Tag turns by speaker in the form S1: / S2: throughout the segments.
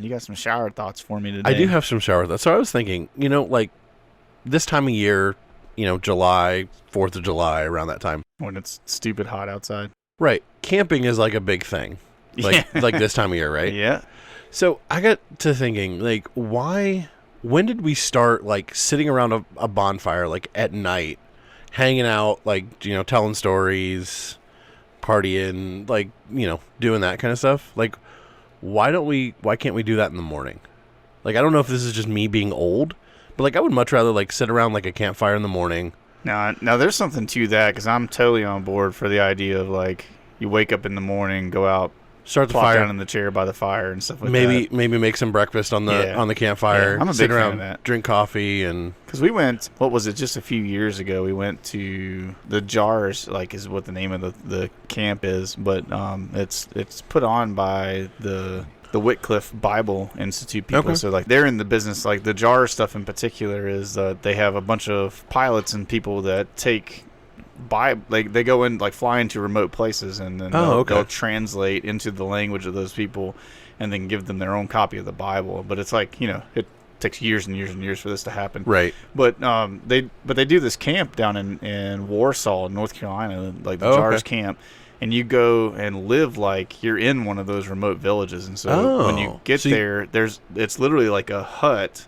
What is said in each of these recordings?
S1: You got some shower thoughts for me today.
S2: I do have some shower thoughts. So I was thinking, like this time of year, July, 4th of July, around that time.
S1: When it's stupid hot outside.
S2: Right. Camping is like a big thing. Like this time of year, right?
S1: Yeah.
S2: So I got to thinking, like, when did we start, like, sitting around a bonfire, like, at night, hanging out, like, telling stories, partying, like, doing that kind of stuff? Like, why can't we do that in the morning? Like, I don't know if this is just me being old, but, like, I would much rather, like, sit around, like, a campfire in the morning.
S1: Now there's something to that, because I'm totally on board for the idea of, like, you wake up in the morning, go out,
S2: start the
S1: plop
S2: fire
S1: down in the chair by the fire and stuff like
S2: maybe
S1: that.
S2: Maybe make some breakfast on the campfire.
S1: Yeah, I'm a
S2: sit
S1: big fan
S2: around,
S1: of that.
S2: drink coffee, and
S1: because we went, what was it, just a few years ago, we went to the Jars, like, is what the name of the camp is, but it's put on by the Wycliffe Bible Institute people.
S2: Okay.
S1: So, like, they're in the business, like the Jar stuff in particular is they have a bunch of pilots and people that they go in, like, fly into remote places, and then they'll translate into the language of those people and then give them their own copy of the Bible. But it's like, it takes years and years and years for this to happen.
S2: Right.
S1: But they do this camp down in Warsaw, North Carolina, like the Jars camp, and you go and live like you're in one of those remote villages. And so when you get there, it's literally like a hut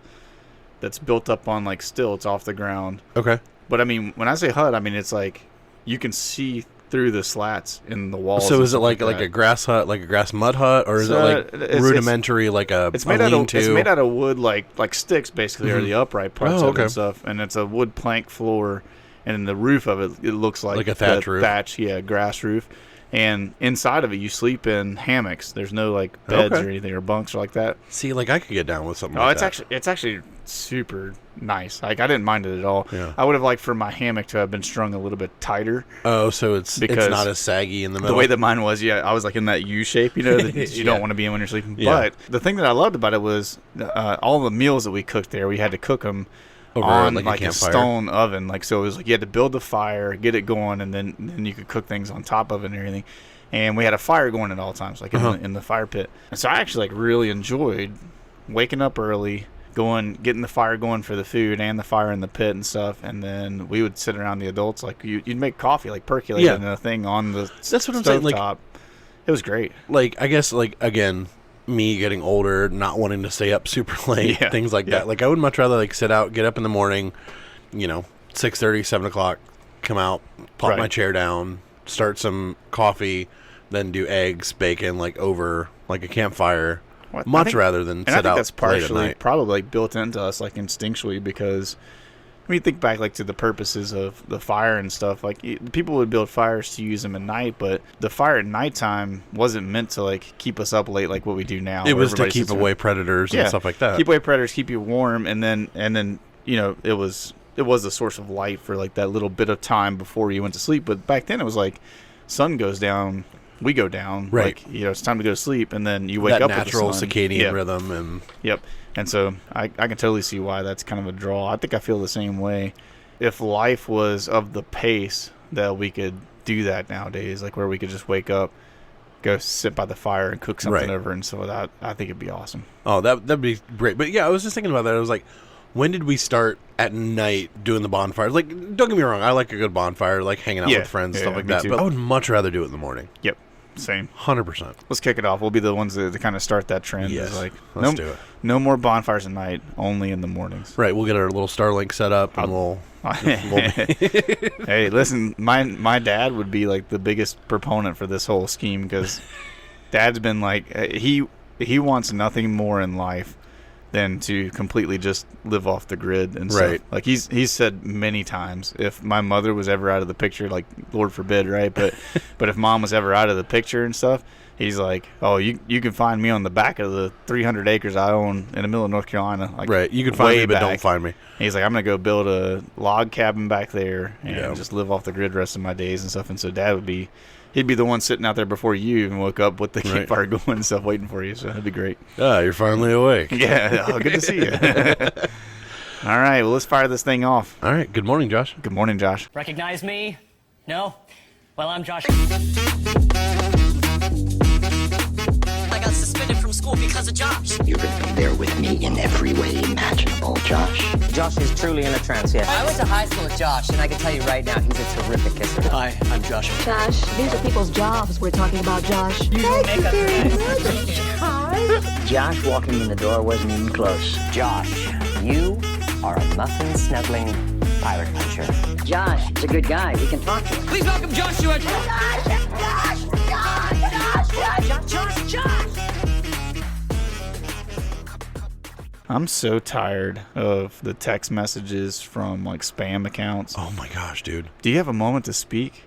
S1: that's built up on, like, stilts off the ground.
S2: Okay.
S1: But I mean, when I say hut, I mean it's like you can see through the slats in the walls.
S2: So is it like a grass hut, like a grass mud hut, or is it like rudimentary, like a
S1: it's made out
S2: lean-to?
S1: It's made out of wood, like sticks basically, are the upright parts of it and stuff, and it's a wood plank floor, and in the roof of it looks like
S2: a thatch roof.
S1: Grass roof. And inside of it, you sleep in hammocks. There's no, like, beds or anything, or bunks or like that.
S2: See, like, I could get down with something like that.
S1: It's actually super nice. Like, I didn't mind it at all.
S2: Yeah.
S1: I would have liked for my hammock to have been strung a little bit tighter.
S2: Oh, so it's not as saggy in the middle.
S1: The way that mine was, I was like in that U shape, that you don't want to be in when you're sleeping. Yeah. But the thing that I loved about it was all the meals that we cooked there, we had to cook them on like a stone oven. Like, so it was like you had to build the fire, get it going, and then you could cook things on top of it and everything. And we had a fire going at all times, like in the fire pit. And so I actually, like, really enjoyed waking up early, getting the fire going for the food and the fire in the pit and stuff. And then we would sit around, the adults, like, you'd make coffee, like, percolating in a thing on the
S2: That's what I'm saying.
S1: Like, it was great.
S2: Like, I guess, like, again, me getting older, not wanting to stay up super late, things like that. Like, I would much rather, like, sit out, get up in the morning, 6:30, 7 o'clock, come out, pop my chair down, start some coffee, then do eggs, bacon, like, over, like, a campfire. Rather than sit out late at night. And I think that's partially
S1: probably, like, built into us, like, instinctually, because when you think back, like, to the purposes of the fire and stuff, like, people would build fires to use them at night, but the fire at nighttime wasn't meant to, like, keep us up late like what we do now.
S2: It was to keep away predators and stuff like that.
S1: Keep away predators, keep you warm, and then it was a source of light for, like, that little bit of time before you went to sleep. But back then it was like sun goes down, we go down,
S2: right?
S1: Like, it's time to go to sleep, and then you wake up
S2: natural
S1: with the sun.
S2: Circadian rhythm, and
S1: and so I can totally see why that's kind of a draw. I think I feel the same way. If life was of the pace that we could do that nowadays, like, where we could just wake up, go sit by the fire and cook something over, and so that, I think it'd be awesome.
S2: Oh, that'd be great. But yeah, I was just thinking about that. I was like, when did we start at night doing the bonfires? Like, don't get me wrong, I like a good bonfire, like hanging out with friends, stuff like that. Too. But I would much rather do it in the morning.
S1: Yep. Same.
S2: 100%.
S1: Let's kick it off. We'll be the ones that kind of start that trend.
S2: Yes.
S1: Like,
S2: let's do it.
S1: No more bonfires at night, only in the mornings.
S2: Right. We'll get our little Starlink set up, and we'll
S1: Hey, listen, my dad would be, like, the biggest proponent for this whole scheme, because Dad's been like, he wants nothing more in life than to completely just live off the grid and stuff.
S2: Right.
S1: Like, he's said many times, if my mother was ever out of the picture, like, Lord forbid, right? But if Mom was ever out of the picture and stuff, he's like, oh, you can find me on the back of the 300 acres I own in the middle of North Carolina. Like,
S2: right. You can find me, but don't find me.
S1: And he's like, I'm going to go build a log cabin back there and just live off the grid the rest of my days and stuff. And so Dad he'd be the one sitting out there before you even woke up with the campfire going and stuff waiting for you. So that'd be great.
S2: Ah, you're finally awake.
S1: Yeah. Oh, good to see you. All right. Well, let's fire this thing off.
S2: All right. Good morning, Josh.
S1: Good morning, Josh.
S3: Recognize me? No? Well, I'm Josh.
S4: I got suspended from school
S3: school because of Josh.
S4: You're going to be there with me in every way imaginable, Josh.
S5: Josh is truly in a trance, yes.
S3: I went to high school with Josh, and I can tell you right now, he's a terrific kisser.
S5: Hi, I'm Josh.
S6: Josh, these are people's jobs we're talking about, Josh.
S3: Thank you very much.
S6: Hi.
S4: Josh walking in the door wasn't even close.
S5: Josh, you are a muffin-snuggling pirate puncher.
S4: Josh is a good guy. We can talk to him.
S3: Please welcome Joshua.
S1: I'm so tired of the text messages from like spam accounts.
S2: Oh my gosh, dude.
S1: Do you have a moment to speak?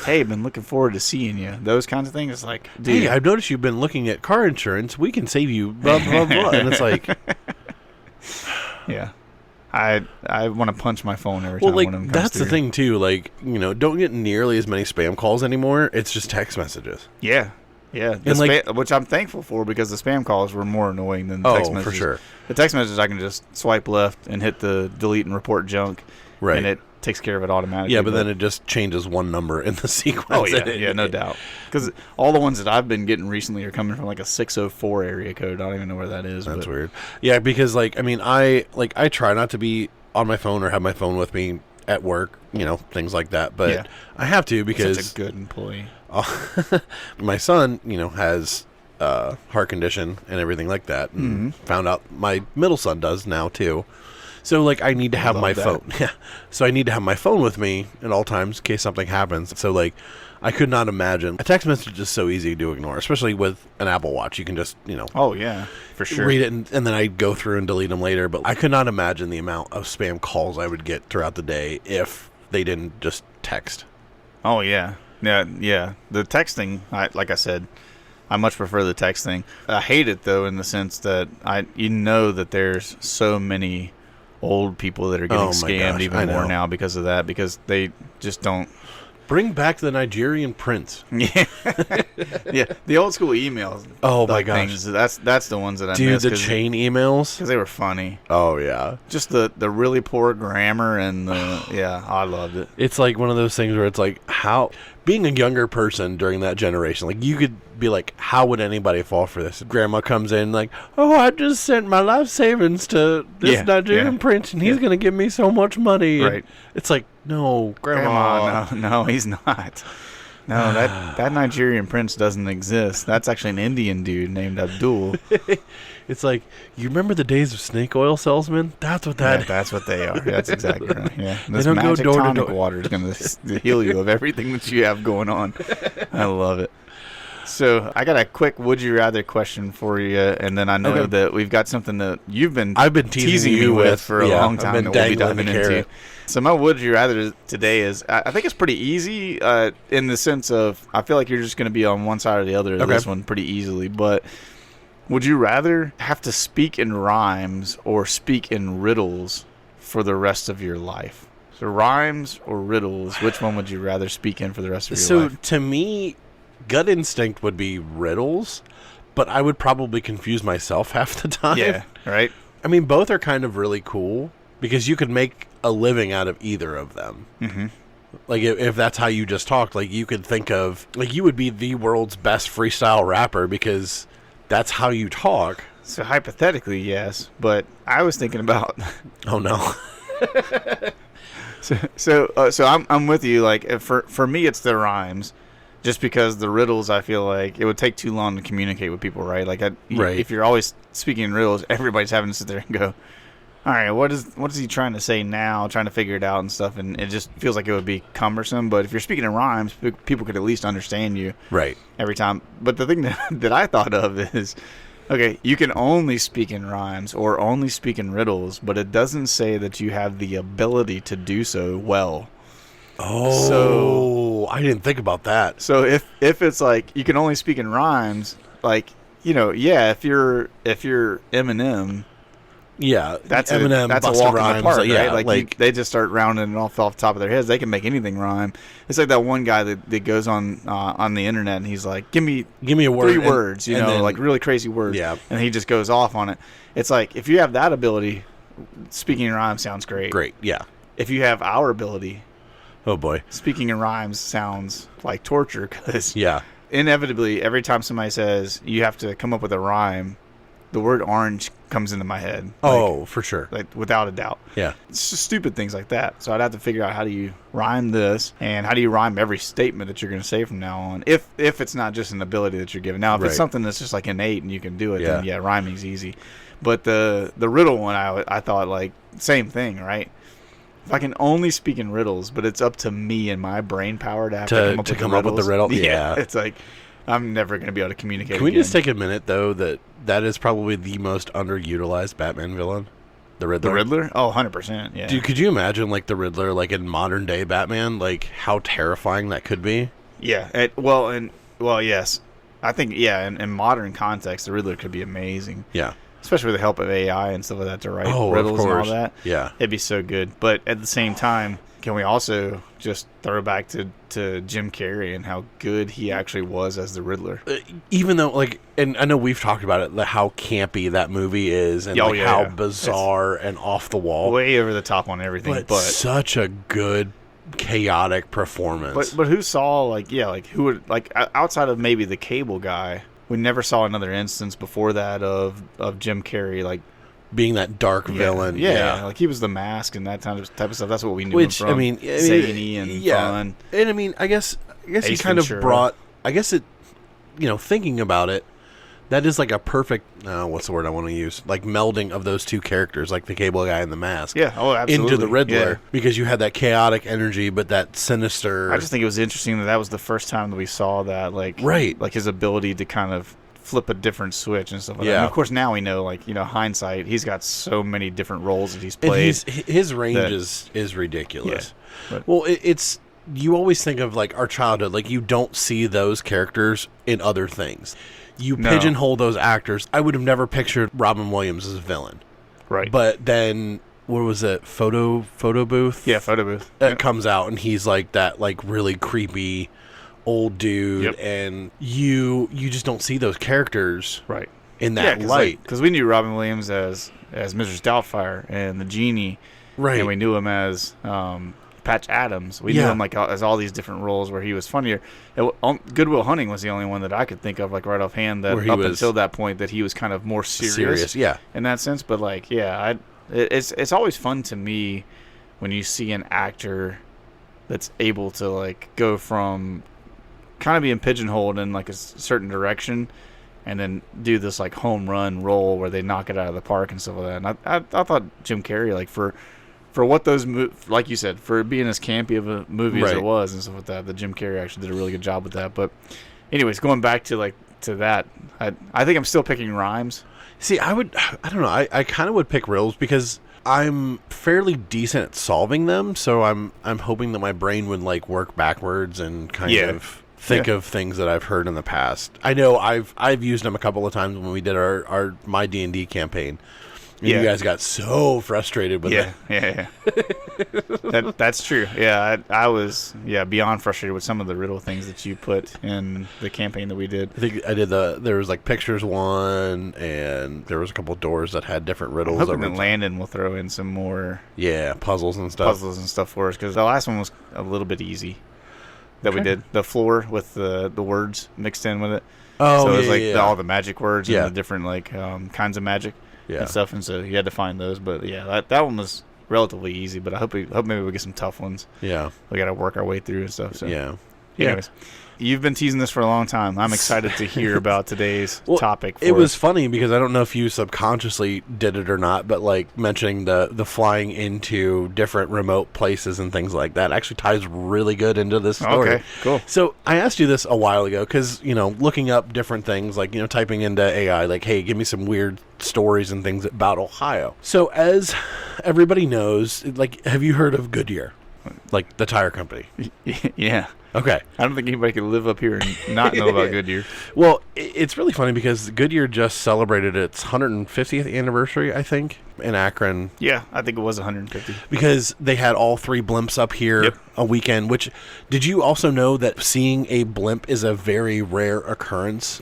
S1: Hey, been looking forward to seeing you. Those kinds of things. It's like, dude.
S2: Hey, I've noticed you've been looking at car insurance. We can save you, blah, blah, blah. And it's like...
S1: Yeah. I want to punch my phone every time one of them comes
S2: that's
S1: through.
S2: the thing, too. Like, don't get nearly as many spam calls anymore. It's just text messages.
S1: Yeah. Yeah. Which I'm thankful for because the spam calls were more annoying than the text messages.
S2: For sure.
S1: The text messages, I can just swipe left and hit the delete and report junk.
S2: Right.
S1: And it takes care of it automatically.
S2: Yeah, but then it just changes one number in the sequence.
S1: Oh, yeah. Yeah, no doubt. Because all the ones that I've been getting recently are coming from like a 604 area code. I don't even know where that is.
S2: That's weird. Yeah, because I try not to be on my phone or have my phone with me at work, things like that. But
S1: yeah.
S2: I have to because
S1: such a good employee.
S2: My son, has heart condition and everything like that. And found out my middle son does now too. So I need to have my phone. Yeah. So I need to have my phone with me at all times in case something happens. So I could not imagine. A text message is so easy to ignore, especially with an Apple Watch. You can just,
S1: Oh, yeah, for sure.
S2: read it and then I go through and delete them later. But I could not imagine the amount of spam calls I would get throughout the day if they didn't just text.
S1: Oh, yeah. Yeah. The texting, like I said, I much prefer the texting. I hate it, though, in the sense that that there's so many old people that are getting scammed even more now because of that, because they just don't.
S2: Bring back the Nigerian prince.
S1: Yeah. Yeah, the old school emails.
S2: Oh my gosh,
S1: things, that's the ones that I
S2: miss.
S1: miss.
S2: The chain emails,
S1: because they were funny.
S2: Oh yeah,
S1: just the really poor grammar and I loved it.
S2: It's like one of those things where it's like, how being a younger person during that generation, like you could be like, how would anybody fall for this? Grandma comes in like, oh, I just sent my life savings to this Nigerian prince and he's gonna give me so much money.
S1: Right.
S2: And it's like, no, Grandma.
S1: No, he's not. No, that Nigerian prince doesn't exist. That's actually an Indian dude named Abdul.
S2: It's like, you remember the days of snake oil salesmen? That's what that is.
S1: That's what they are. That's exactly right. Yeah. This
S2: don't
S1: magic
S2: go door to
S1: tonic
S2: door.
S1: water is going to heal you of everything that you have going on. I love it. So I got a quick would you rather question for you, and then I know that we've got something that I've been teasing you with for a long time that we'll be diving into. So my would you rather today is, I think it's pretty easy in the sense of, I feel like you're just going to be on one side or the other of this one pretty easily, but would you rather have to speak in rhymes or speak in riddles for the rest of your life? So rhymes or riddles, which one would you rather speak in for the rest of your life?
S2: So to me, gut instinct would be riddles, but I would probably confuse myself half the time.
S1: Yeah, right?
S2: I mean, both are kind of really cool because you could make a living out of either of them. Mm-hmm. Like, if that's how you just talked, like, you could think of, like, you would be the world's best freestyle rapper because that's how you talk.
S1: So hypothetically, yes, but I was thinking about...
S2: Oh, no.
S1: So I'm with you. Like, for me, it's the rhymes. Just because the riddles, I feel like it would take too long to communicate with people, right? Like, if you're always speaking in riddles, everybody's having to sit there and go, all right, what is he trying to say now? Trying to figure it out and stuff, and it just feels like it would be cumbersome. But if you're speaking in rhymes, people could at least understand you,
S2: right,
S1: every time. But the thing that I thought of is, okay, you can only speak in rhymes or only speak in riddles, but it doesn't say that you have the ability to do so well.
S2: Oh, so, I didn't think about that.
S1: So if it's like you can only speak in rhymes, like, if you're Eminem.
S2: Yeah,
S1: that's
S2: Eminem.
S1: That's a walk in the park,
S2: yeah,
S1: right? Like they just start rounding it off the top of their heads. They can make anything rhyme. It's like that one guy that goes on the internet and he's like, "Give me
S2: a word,
S1: 3 words," then, like really crazy words.
S2: Yeah,
S1: and he just goes off on it. It's like if you have that ability, speaking in rhymes sounds great.
S2: Great, yeah.
S1: If you have our ability,
S2: oh boy,
S1: speaking in rhymes sounds like torture because
S2: yeah.
S1: Inevitably, every time somebody says you have to come up with a rhyme, the word orange comes into my head.
S2: Oh, for sure.
S1: Like, without a doubt.
S2: Yeah.
S1: It's just stupid things like that. So I'd have to figure out how do you rhyme this, and how do you rhyme every statement that you're going to say from now on, if it's not just an ability that you're given. Now, if it's something that's just like innate and you can do it, then yeah, rhyming's easy. But the riddle one, I thought, like, same thing, right? If I can only speak in riddles, but it's up to me and my brain power to have to come up with the riddle.
S2: Yeah.
S1: It's like, I'm never going to be able to communicate.
S2: Can we just take a minute, though, that is probably the most underutilized Batman villain? The Riddler?
S1: The Riddler? Oh, 100%, yeah.
S2: Dude, could you imagine, like, the Riddler, like, in modern-day Batman? Like, how terrifying that could be?
S1: Yeah. Yes. I think, yeah, in modern context, the Riddler could be amazing.
S2: Yeah.
S1: Especially with the help of AI and stuff like that to write riddles and all that.
S2: Yeah.
S1: It'd be so good. But at the same time, can we also just throw back to Jim Carrey and how good he actually was as the Riddler?
S2: Even though, like, and I know we've talked about it, how campy that movie is, and how bizarre and off the wall.
S1: Way over the top on everything. But
S2: such a good, chaotic performance.
S1: But who saw, who would, outside of maybe the Cable guy, we never saw another instance before that of Jim Carrey, like,
S2: being that dark villain.
S1: Yeah, like he was the Mask and that type of stuff. That's what we knew him from.
S2: I mean,
S1: zany and fun.
S2: And I mean, I guess he kind of brought, thinking about it, that is like a perfect, what's the word I want to use? Like melding of those two characters, like the Cable guy and the Mask.
S1: Yeah, oh, absolutely.
S2: Into the Riddler, because you had that chaotic energy, but that sinister.
S1: I just think it was interesting that was the first time that we saw that, like his ability to kind of flip a different switch and stuff like that. And of course, now we know, hindsight, he's got so many different roles that he's played.
S2: His range is ridiculous.
S1: Yeah,
S2: well, it's you always think of, like, our childhood, like, you don't see those characters in other things. You pigeonhole those actors. I would have never pictured Robin Williams as a villain.
S1: Right.
S2: But then, what was it? Photo Booth?
S1: Yeah, Photo Booth.
S2: That comes out, and he's like that, like, really creepy old dude, and you just don't see those characters in that light.
S1: Because we knew Robin Williams as Mr. Doubtfire and the Genie, and we knew him as Patch Adams. We knew him as all these different roles where he was funnier. Good Will Hunting was the only one that I could think of, like, right offhand, that until that point that he was kind of more serious in that sense. But it's always fun to me when you see an actor that's able to, like, go from kind of being pigeonholed in, like, a certain direction and then do this, like, home run role where they knock it out of the park and stuff like that. And I thought Jim Carrey, like, for what those like you said, for being as campy of a movie as it was and stuff like that Jim Carrey actually did a really good job with that. But anyways, going back to that, I think I'm still picking rhymes.
S2: See, I don't know, I kind of would pick riddles because I'm fairly decent at solving them, so I'm hoping that my brain would, like, work backwards and kind of think of things that I've heard in the past. I know I've used them a couple of times when we did my D&D campaign. And you guys got so frustrated with it.
S1: Yeah. That's true. Yeah, I was beyond frustrated with some of the riddle things that you put in the campaign that we did.
S2: I think I did there was, like, pictures one, and there was a couple doors that had different riddles.
S1: I'm hoping that Landon will throw in some more
S2: puzzles and stuff
S1: for us, because the last one was a little bit easy that we did. The floor with the words mixed in with it.
S2: Oh,
S1: so it was all the magic words and the different, like, kinds of magic. And stuff, and so you had to find those. But that one was relatively easy. But I hope maybe we get some tough ones. Yeah, we got to work our way through and stuff. So anyways, you've been teasing this for a long time. I'm excited to hear about today's topic.
S2: It was funny because I don't know if you subconsciously did it or not, but, like, mentioning the flying into different remote places and things like that actually ties really good into this story.
S1: Okay, cool.
S2: So I asked you this a while ago because, looking up different things, like, typing into AI, like, hey, give me some weird stories and things about Ohio. So as everybody knows, like, have you heard of Goodyear? Like, the tire company?
S1: Yeah.
S2: Okay.
S1: I don't think anybody could live up here and not know about Goodyear.
S2: Well, it's really funny because Goodyear just celebrated its 150th anniversary, I think, in Akron.
S1: Yeah, I think it was 150.
S2: Because they had all three blimps up here a weekend, which, did you also know that seeing a blimp is a very rare occurrence?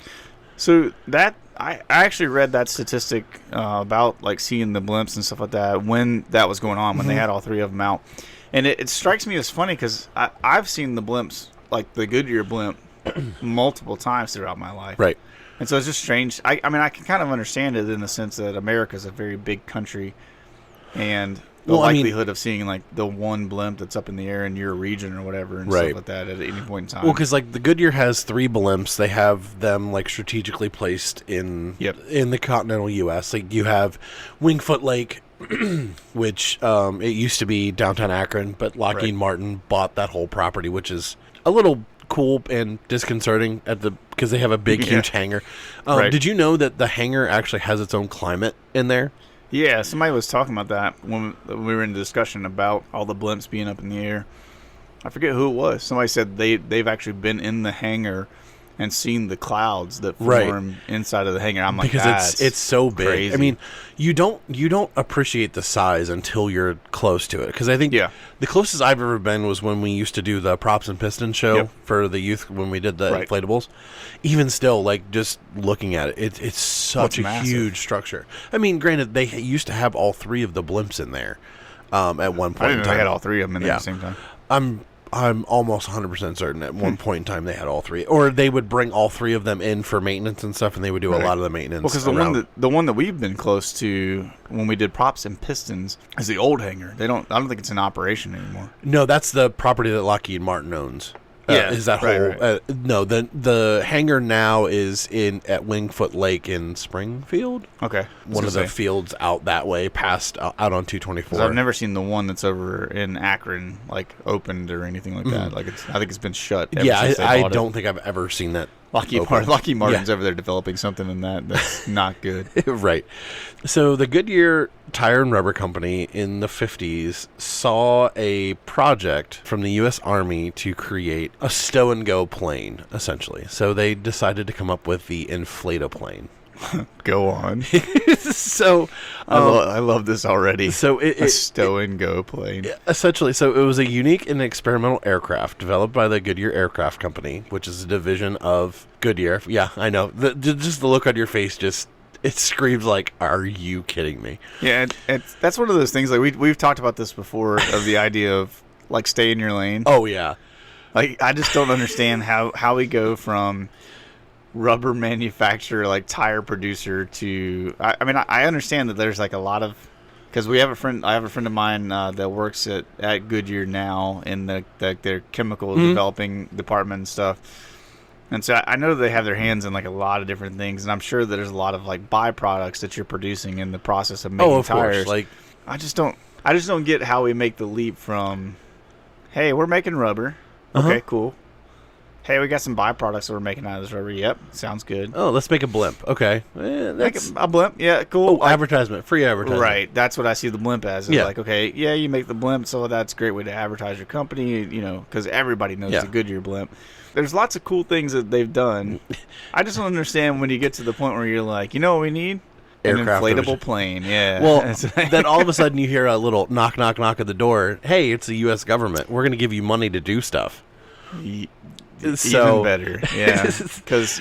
S1: So that, I actually read that statistic about, like, seeing the blimps and stuff like that when that was going on, when they had all three of them out. And it strikes me as funny because I've seen the blimps, like the Goodyear blimp, multiple times throughout my life.
S2: Right.
S1: And so it's just strange. I mean, I can kind of understand it in the sense that America's a very big country, and the likelihood of seeing like the one blimp that's up in the air in your region or whatever and stuff like that at any point in time.
S2: Well, because like the Goodyear has 3 blimps, they have them like strategically placed in the continental U.S. Like you have Wingfoot Lake, which it used to be downtown Akron, but Lockheed Martin bought that whole property, which is a little cool and disconcerting because they have a big, huge hangar. Did you know that the hangar actually has its own climate in there?
S1: Yeah, somebody was talking about that when we were in the discussion about all the blimps being up in the air. I forget who it was. Somebody said they've actually been in the hangar and seen the clouds that form inside of the hangar. I'm like,
S2: because it's so big.
S1: Crazy.
S2: I mean, you don't appreciate the size until you're close to it. Because I think the closest I've ever been was when we used to do the props and pistons show for the youth when we did the inflatables. Even still, like just looking at it, it's such a huge structure. I mean, granted, they used to have all 3 of the blimps in there at one point.
S1: I didn't know they had all 3 of them in there at the same time.
S2: I'm almost 100% certain at one point in time they had all 3, or they would bring all 3 of them in for maintenance and stuff, and they would do a lot of the maintenance.
S1: Well, because the one that we've been close to when we did props and pistons is the old hangar. I don't think it's in operation anymore.
S2: No, that's the property that Lockheed Martin owns. Is that whole? No, the hangar now is at Wingfoot Lake in Springfield.
S1: Okay,
S2: one of the fields out that way, past out on 224.
S1: I've never seen the one that's over in Akron like opened or anything like that. Like I think it's been shut.
S2: I don't think I've ever seen that.
S1: Lockheed Martin's over there developing something in that's not good.
S2: Right. So the Goodyear Tire and Rubber Company in the 50s saw a project from the U.S. Army to create a stow-and-go plane, essentially. So they decided to come up with the Inflat-o-plane.
S1: Go on.
S2: So
S1: I love this already.
S2: So
S1: a stow-and-go plane.
S2: Essentially, so it was a unique and experimental aircraft developed by the Goodyear Aircraft Company, which is a division of Goodyear. Yeah, I know. Just the look on your face it screams like, are you kidding me?
S1: Yeah, that's one of those things, like we've talked about this before, of the idea of like stay in your lane.
S2: Oh, yeah.
S1: Like I just don't understand how we go from rubber manufacturer, like tire producer, to I mean I understand that there's like a lot of, because I have a friend of mine that works at Goodyear now in their chemical developing department and stuff. And so I know they have their hands in like a lot of different things, and I'm sure that there's a lot of like byproducts that you're producing in the process of making tires.
S2: Course. Like
S1: I just don't get how we make the leap from, hey, we're making rubber. Okay, cool. Hey, we got some byproducts that we're making out of this rubber. Yep, sounds good.
S2: Oh, let's make a blimp. Okay.
S1: Make a blimp. Yeah, cool.
S2: Oh, advertisement. Free advertisement.
S1: Right. That's what I see the blimp as. It's like, okay, yeah, you make the blimp, so that's a great way to advertise your company, because everybody knows the Goodyear blimp. There's lots of cool things that they've done. I just don't understand when you get to the point where you're like, you know what we need? An inflatable plane. Yeah.
S2: Well, then all of a sudden you hear a little knock, knock, knock at the door. Hey, it's the U.S. government. We're going to give you money to do stuff.
S1: Even better, yeah, because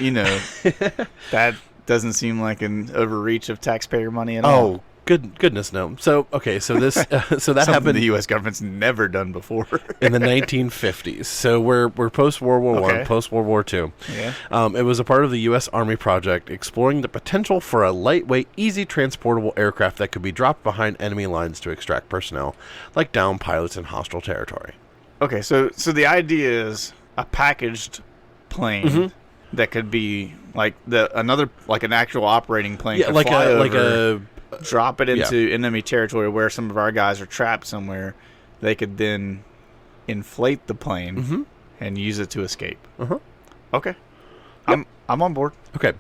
S1: that doesn't seem like an overreach of taxpayer money at all.
S2: Oh, goodness no. So this so that happened.
S1: The U.S. government's never done before
S2: in the 1950s. So we're post World War I, post World War II.
S1: Yeah,
S2: it was a part of the U.S. Army project exploring the potential for a lightweight, easy transportable aircraft that could be dropped behind enemy lines to extract personnel, like downed pilots in hostile territory.
S1: Okay, so the idea is a packaged plane that could be like an actual operating plane.
S2: Yeah, like a
S1: drop it into enemy territory where some of our guys are trapped somewhere. They could then inflate the plane and use it to escape. Okay, yep. I'm on board.
S2: Okay,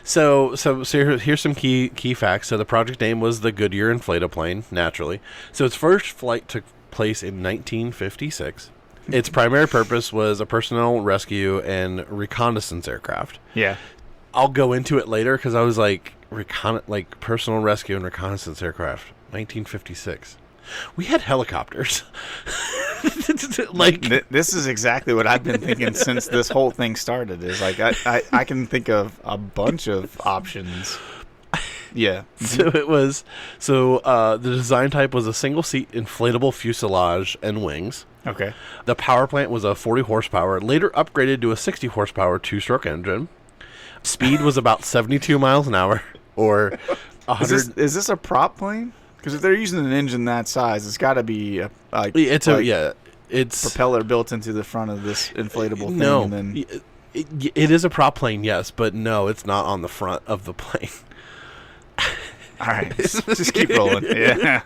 S2: so here's some key facts. So the project name was the Goodyear Inflat-o-plane, naturally. So its first flight took place in 1956. Its primary purpose was a personnel rescue and reconnaissance aircraft.
S1: Yeah.
S2: I'll go into it later because I was like, personnel rescue and reconnaissance aircraft, 1956. We had helicopters.
S1: This is exactly what I've been thinking since this whole thing started. Is like I can think of a bunch of options. Yeah.
S2: The design type was a single seat inflatable fuselage and wings.
S1: Okay.
S2: The power plant was a 40 horsepower, later upgraded to a 60 horsepower two-stroke engine. Speed was about 72 miles an hour, or 100.
S1: Is this a prop plane? Because if they're using an engine that size, it's got to be
S2: it's
S1: propeller built into the front of this inflatable thing.
S2: No,
S1: And then
S2: it is a prop plane, yes, but no, it's not on the front of the plane.
S1: all right, just keep rolling. Yeah.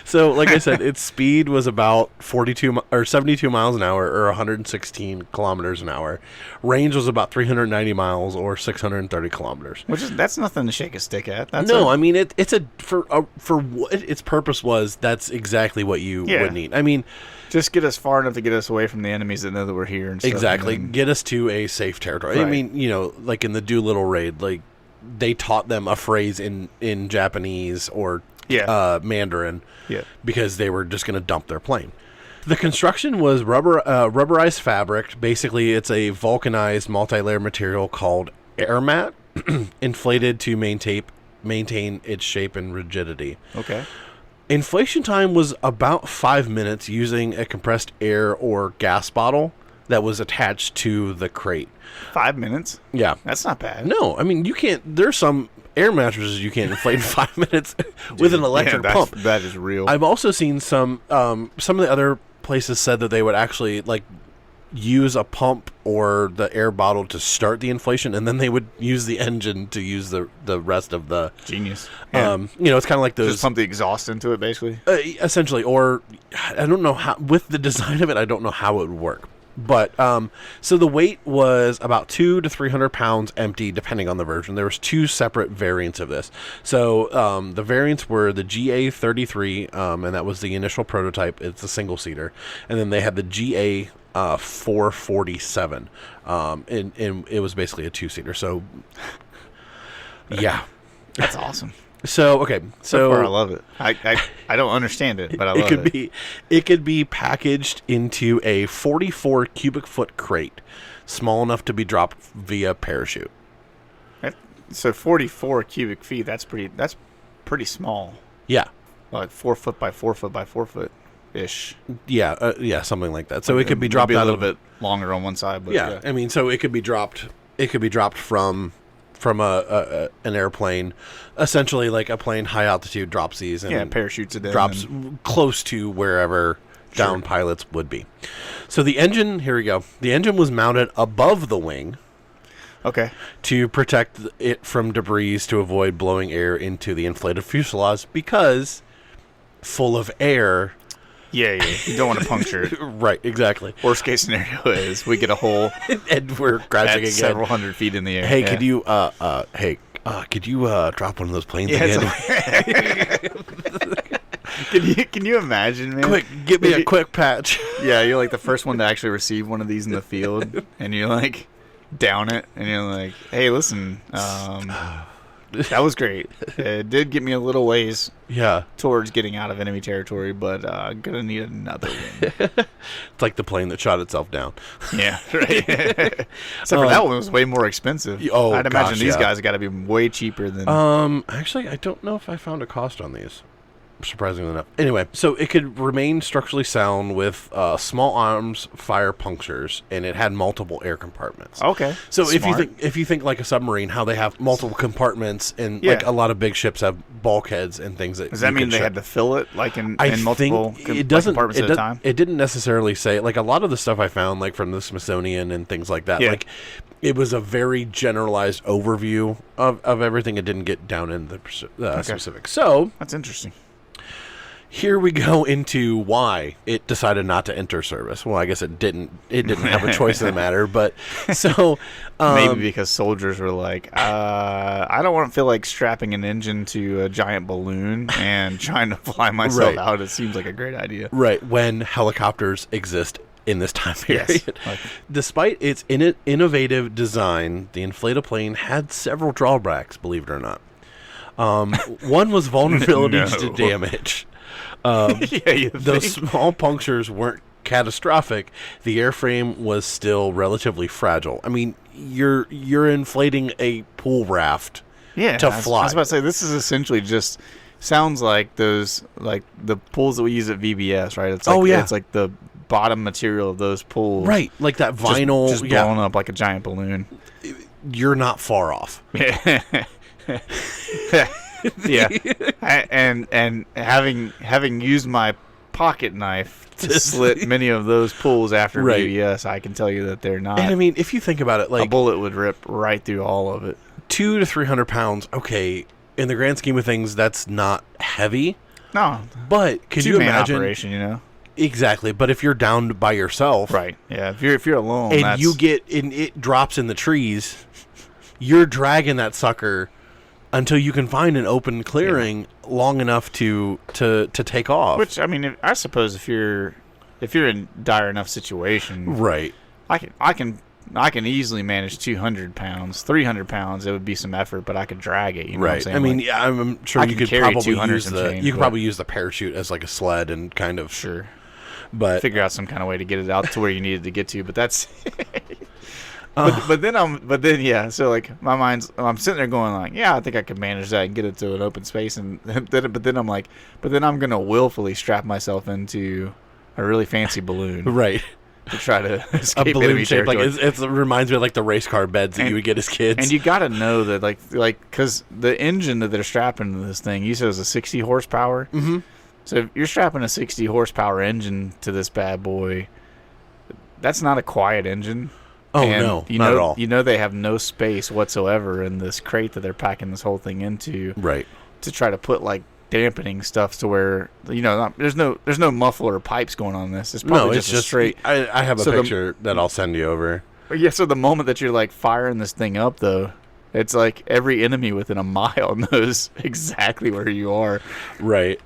S2: So, like I said, its speed was about 72 miles an hour, or 116 kilometers an hour. Range was about 390 miles, or 630 kilometers.
S1: That's nothing to shake a stick at.
S2: I mean it's for what its purpose was. That's exactly what you would need. I mean,
S1: just get us far enough to get us away from the enemies that know that we're here. And stuff,
S2: exactly,
S1: and then,
S2: get us to a safe territory.
S1: Right.
S2: I mean, like in the Doolittle raid, like they taught them a phrase in Japanese or Mandarin, because they were just going to dump their plane. The construction was rubberized fabric. Basically, it's a vulcanized multi-layer material called air mat, inflated to maintain its shape and rigidity.
S1: Okay.
S2: Inflation time was about 5 minutes using a compressed air or gas bottle that was attached to the crate.
S1: 5 minutes?
S2: Yeah.
S1: That's not bad.
S2: No, I mean, you can't. There's some air mattresses you can't inflate in 5 minutes with an electric pump.
S1: That is real.
S2: I've also seen some of the other places said that they would actually like use a pump or the air bottle to start the inflation, and then they would use the engine to use the rest of the
S1: genius.
S2: It's kind of like those,
S1: just pump the exhaust into it, basically.
S2: Essentially, or I don't know how, with the design of it, I don't know how it would work. But so the weight was about 200 to 300 pounds empty, depending on the version. There was 2 separate variants of this. So the variants were the GA33, and that was the initial prototype. It's a single seater, and then they had the GA 447, and it was basically a 2-seater. So yeah,
S1: that's awesome.
S2: So okay,
S1: so far I love it. I don't understand it, but I love it.
S2: It could be packaged into a 44 cubic foot crate, small enough to be dropped via parachute.
S1: So 44 cubic feet. That's pretty small.
S2: Yeah,
S1: like 4 foot by 4 foot by 4 foot ish.
S2: Yeah, something like that. So it could be dropped
S1: a little bit longer on one side, but
S2: yeah. I mean, so it could be dropped. It could be dropped from an airplane, essentially like a plane, high altitude, drops these and
S1: parachutes it in,
S2: drops close to wherever down pilots would be. So the engine, here we go. The engine was mounted above the wing, to protect it from debris to avoid blowing air into the inflated fuselage, because full of air.
S1: Yeah, you don't want to puncture it.
S2: Right, exactly.
S1: Worst case scenario is we get a hole
S2: and we're crashing again
S1: several hundred feet in the air.
S2: Hey, could you could you drop one of those planes again?
S1: Can you imagine, man?
S2: Quick, give me a quick patch.
S1: Yeah, you're like the first one to actually receive one of these in the field, and you're like down it, and you're like, hey, listen, that was great. It did get me a little ways towards getting out of enemy territory, but I'm going to need another one.
S2: It's like the plane that shot itself down.
S1: Yeah, right. Except for that one was way more expensive.
S2: Oh,
S1: I'd imagine these guys got to be way cheaper than...
S2: Actually, I don't know if I found a cost on these. Surprisingly enough. Anyway, so it could remain structurally sound with small arms fire punctures, and it had multiple air compartments.
S1: Okay.
S2: So if you think like a submarine, how they have multiple compartments, and like a lot of big ships have bulkheads and things that.
S1: Does that mean they had to fill it like in multiple compartments at a time?
S2: It didn't necessarily say, like a lot of the stuff I found, like from the Smithsonian and things like that. Like it was a very generalized overview of everything. It didn't get down in the specifics. So
S1: that's interesting.
S2: Here we go into why it decided not to enter service. Well, I guess it didn't. It didn't have a choice in the matter. But so
S1: maybe because soldiers were like, I don't want to feel like strapping an engine to a giant balloon and trying to fly myself out. It seems like a great idea.
S2: Right, when helicopters exist in this time period.
S1: Yes.
S2: Despite its innovative design, the Inflat-o-plane had several drawbacks, believe it or not. One was vulnerabilities to damage. Those small punctures weren't catastrophic. The airframe was still relatively fragile. I mean, you're inflating a pool raft to fly.
S1: I was about to say, this is essentially just sounds like those, like the pools that we use at VBS, right? It's like, it's like the bottom material of those pools,
S2: right? Like that vinyl,
S1: just blown up like a giant balloon.
S2: you're not far off.
S1: Yeah, and having used my pocket knife to slit many of those pulls after BBS, I can tell you that they're not.
S2: And I mean, if you think about it, like
S1: a bullet would rip right through all of it.
S2: 200 to 300 pounds. Okay, in the grand scheme of things, that's not heavy.
S1: No,
S2: but could you imagine?
S1: Operation, you know.
S2: Exactly, but if you're down by yourself,
S1: right? Yeah, if you're alone,
S2: and it drops in the trees, you're dragging that sucker until you can find an open clearing long enough to take off.
S1: Which, I mean, I suppose if you're in dire enough situation,
S2: right?
S1: I can easily manage 200 pounds, 300 pounds. It would be some effort, but I could drag it. You know what I'm saying?
S2: I mean, yeah, I'm sure you could probably use the parachute as like a sled and kind of but
S1: figure out some kind of way to get it out to where you needed to get to. But that's. But then so like my mind's, I'm sitting there going like, yeah, I think I could manage that and get it to an open space, and then I'm like, but then I'm gonna willfully strap myself into a really fancy balloon,
S2: right,
S1: to try to escape
S2: a balloon
S1: enemy
S2: shape. Like
S1: territory.
S2: it reminds me of like the race car beds that you would get as kids.
S1: And you got to know that like because the engine that they're strapping to this thing, you said it was a 60 horsepower.
S2: Mm-hmm.
S1: So if you're strapping a 60 horsepower engine to this bad boy, that's not a quiet engine.
S2: Oh, no, not at all.
S1: You know they have no space whatsoever in this crate that they're packing this whole thing into.
S2: Right.
S1: To try to put, like, dampening stuff to where, you know, there's no muffler or pipes going on this. It's probably just straight.
S2: I have a picture that I'll send you over.
S1: Yeah, so the moment that you're, like, firing this thing up, though, it's like every enemy within a mile knows exactly where you are.
S2: Right.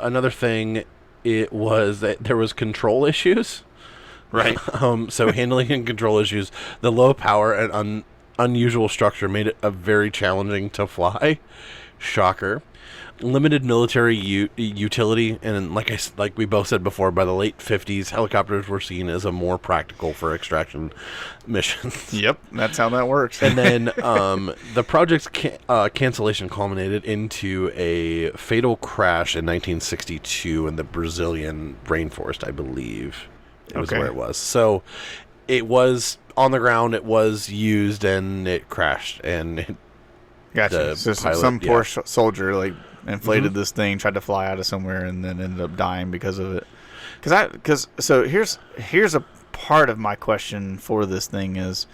S2: Another thing, it was that there was control issues.
S1: Right.
S2: So handling and control issues. The low power and unusual structure made it very challenging to fly. Shocker. Limited military utility, and like we both said before, by the late 50s, helicopters were seen as a more practical for extraction missions.
S1: Yep, that's how that works.
S2: And then the project's cancellation culminated into a fatal crash in 1962 in the Brazilian rainforest, I believe. It was where it was. So it was on the ground, it was used, and it crashed. And
S1: gotcha. So some poor soldier like inflated this thing, tried to fly out of somewhere, and then ended up dying because of it. So here's a part of my question for this thing is,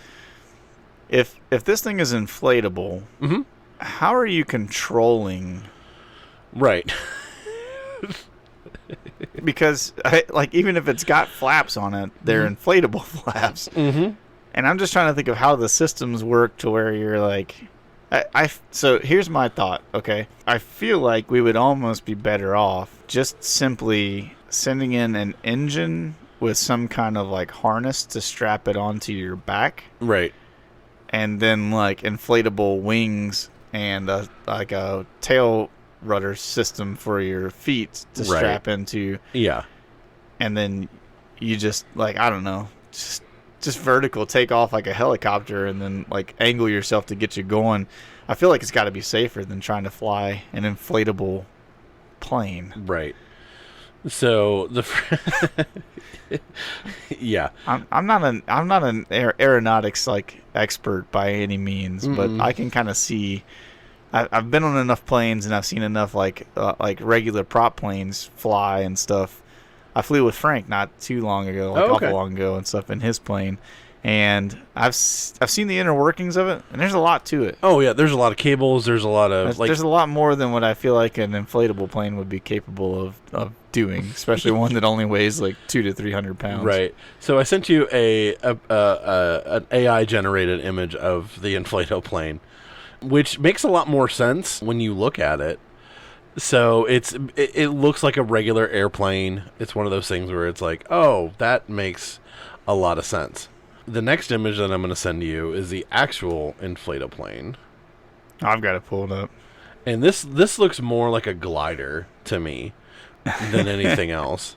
S1: if this thing is inflatable, how are you controlling?
S2: Right.
S1: Because even if it's got flaps on it, they're inflatable flaps. Mm-hmm. And I'm just trying to think of how the systems work to where you're like, so here's my thought, okay? I feel like we would almost be better off just simply sending in an engine with some kind of like harness to strap it onto your back.
S2: Right.
S1: And then like inflatable wings and a tail rudder system for your feet to strap into.
S2: Yeah.
S1: And then you just like, I don't know, just vertical take off like a helicopter and then like angle yourself to get you going. I feel like it's got to be safer than trying to fly an inflatable plane.
S2: Right. So yeah.
S1: I'm not an aeronautics like expert by any means, but I can kind of see. I've been on enough planes and I've seen enough like regular prop planes fly and stuff. I flew with Frank not too long ago, awful long ago and stuff in his plane, and I've seen the inner workings of it, and there's a lot to it.
S2: Oh yeah, there's a lot of cables. There's a lot of
S1: there's a lot more than what I feel like an inflatable plane would be capable of doing, especially one that only weighs like 200 to 300 pounds.
S2: Right. So I sent you an AI generated image of the Inflat-o-plane, which makes a lot more sense when you look at it. So it looks like a regular airplane. It's one of those things where it's like, oh, that makes a lot of sense. The next image that I'm going to send you is the actual Inflat-o-plane.
S1: I've got it pulled up.
S2: And this looks more like a glider to me than anything else.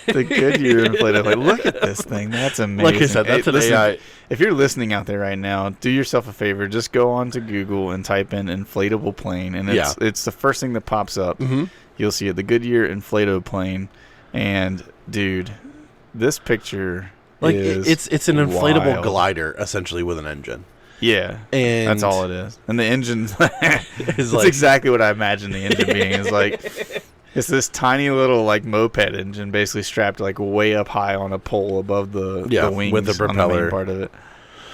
S1: The Goodyear Inflat-o-plane. Look at this thing. That's amazing.
S2: Like I said, that's an AI.
S1: If you're listening out there right now, do yourself a favor. Just go on to Google and type in inflatable plane, and it's the first thing that pops up. Mm-hmm. You'll see it, the Goodyear Inflat-o-plane, and dude, this picture
S2: it's an inflatable glider essentially with an engine.
S1: Yeah,
S2: and
S1: that's all it is. And the engine is
S2: like,
S1: exactly what I imagine the engine being. Is like it's this tiny little like moped engine, basically strapped like way up high on a pole above the wings
S2: with the propeller
S1: on the main part of it.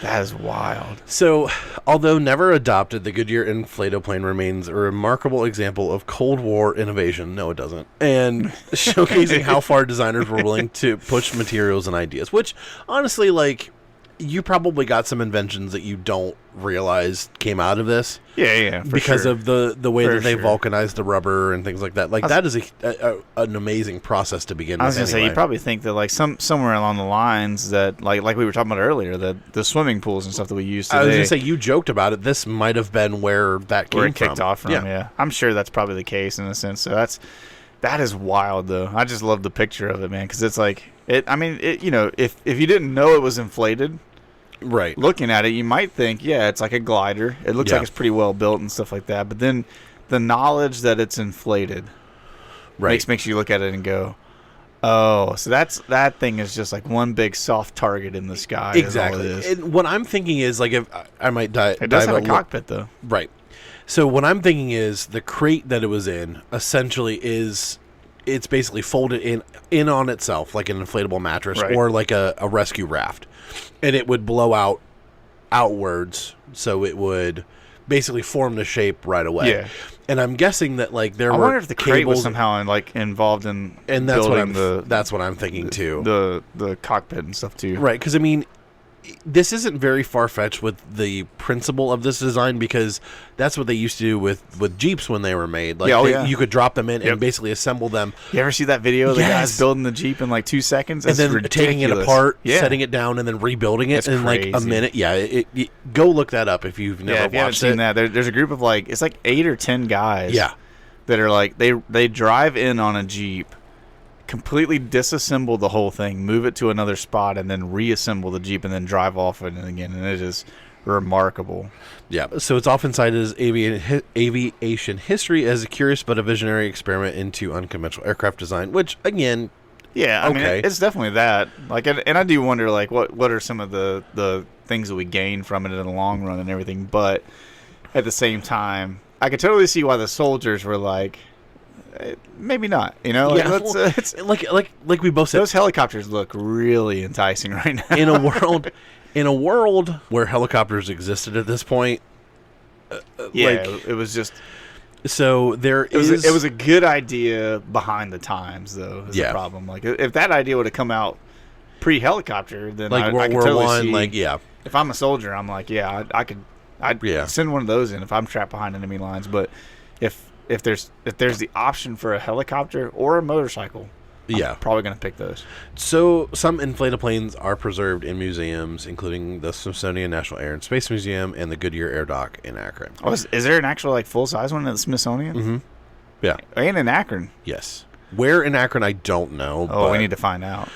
S1: That is wild.
S2: So, although never adopted, the Goodyear Inflat-o-plane remains a remarkable example of Cold War innovation. No, it doesn't. And showcasing how far designers were willing to push materials and ideas. Which, honestly, like, you probably got some inventions that you don't realize came out of this.
S1: Yeah,
S2: because
S1: sure.
S2: of the way
S1: for
S2: that they
S1: sure.
S2: vulcanized the rubber and things like that. Like, that is an amazing process to begin with.
S1: I was going to say, you probably think that, like, somewhere along the lines that, like we were talking about earlier, that the swimming pools and stuff that we use today.
S2: I was going to say, you joked about it. This might have been where that came
S1: where it
S2: from.
S1: kicked off from, yeah. I'm sure that's probably the case in a sense. So that is wild, though. I just love the picture of it, man, because it's like, you know, if you didn't know it was inflated,
S2: right,
S1: looking at it, you might think, yeah, it's like a glider. It looks like it's pretty well built and stuff like that. But then the knowledge that it's inflated makes you look at it and go, oh, so that thing is just like one big soft target in the sky.
S2: Exactly.
S1: Is all it is.
S2: And what I'm thinking is, like, if I might dive,
S1: it does have a cockpit, though.
S2: Right. So what I'm thinking is the crate that it was in essentially it's basically folded in on itself like an inflatable mattress or like a rescue raft. And it would blow outwards, so it would basically form the shape right away.
S1: Yeah.
S2: And I'm guessing that, like, I
S1: wonder if the crate was somehow like involved in building
S2: that's what I'm thinking too.
S1: The cockpit and stuff too.
S2: Right, because I mean, this isn't very far-fetched with the principle of this design, because that's what they used to do with Jeeps when they were made. Like, you could drop them in and basically assemble them.
S1: You ever see that video of the guys building the Jeep in like 2 seconds?
S2: That's and then
S1: ridiculous.
S2: Taking it apart, setting it down, and then rebuilding it in like a minute. Yeah, go look that up if you've never watched
S1: you haven't seen that. There's a group of it's like 8 or 10 guys.
S2: Yeah, that
S1: are like they drive in on a Jeep, completely disassemble the whole thing, move it to another spot, and then reassemble the Jeep and then drive off it again. And it is remarkable.
S2: Yeah. So it's often cited as aviation history as a curious but a visionary experiment into unconventional aircraft design, which, again,
S1: I mean, it's definitely that. Like, and I do wonder, like, what are some of the things that we gain from it in the long run and everything. But at the same time, I could totally see why the soldiers were like, maybe not, you know.
S2: It's like we both said,
S1: those helicopters look really enticing right now.
S2: in a world where helicopters existed at this point,
S1: it was just.
S2: So it
S1: was a good idea behind the times, though. Is the problem. Like, if that idea would have come out pre-helicopter, then
S2: like World War I,
S1: if I'm a soldier, I'm like, I'd send one of those in if I'm trapped behind enemy lines. But if there's the option for a helicopter or a motorcycle, I'm probably going to pick those.
S2: So some inflatable planes are preserved in museums, including the Smithsonian National Air and Space Museum and the Goodyear Air Dock in Akron.
S1: Oh, is there an actual full-size one at the Smithsonian?
S2: Mm-hmm. Yeah.
S1: And in Akron?
S2: Yes. Where in Akron, I don't know.
S1: Oh, we need to find out.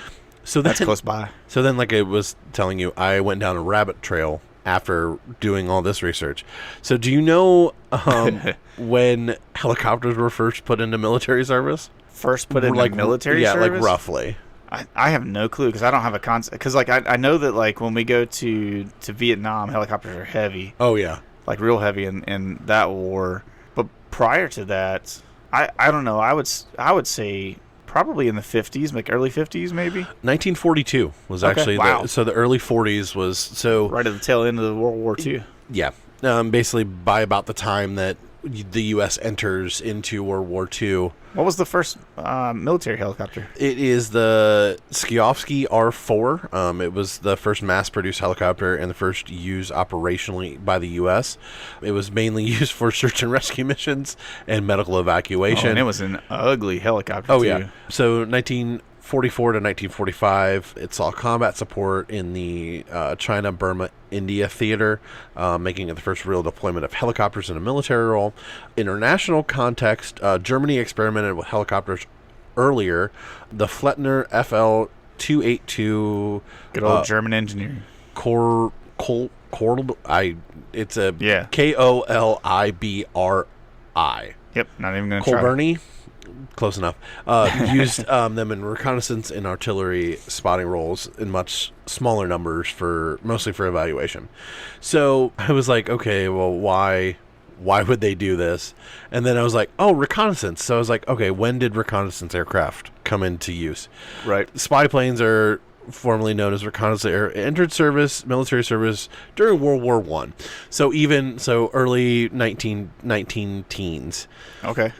S2: So
S1: that's close by.
S2: So then, like I was telling you, I went down a rabbit trail after doing all this research. So do you know when helicopters were first put into military service?
S1: First put into military service?
S2: Yeah, like roughly.
S1: I have no clue because I don't have a concept. Because I know that when we go to Vietnam, helicopters are heavy.
S2: Oh yeah,
S1: like real heavy in that war. But prior to that, I don't know. I would say probably in the 50s, like early 50s, maybe.
S2: 1942 was actually so the early 40s was
S1: right at the tail end of the World War II.
S2: Yeah, basically by about the time that the U.S. enters into World War II.
S1: What was the first military helicopter?
S2: It is the Sikorsky R-4. It was the first mass-produced helicopter and the first used operationally by the U.S. It was mainly used for search and rescue missions and medical evacuation.
S1: And it was an ugly helicopter,
S2: too. Yeah. So 1944 to 1945, it saw combat support in the China, Burma, India theater, making it the first real deployment of helicopters in a military role. International context, Germany experimented with helicopters earlier. The Flettner FL-282...
S1: Good old German engineering.
S2: It's a Kolibri.
S1: Yep, not even going to try.
S2: Kolibri. Close enough. Used them in reconnaissance and artillery spotting roles in much smaller numbers mostly for evaluation. So I was like, okay, well, why would they do this? And then I was like, oh, reconnaissance. So I was like, okay, when did reconnaissance aircraft come into use?
S1: Right.
S2: Spy planes are formerly known as reconnaissance air, entered military service during World War I. So early 19 teens.
S1: Okay.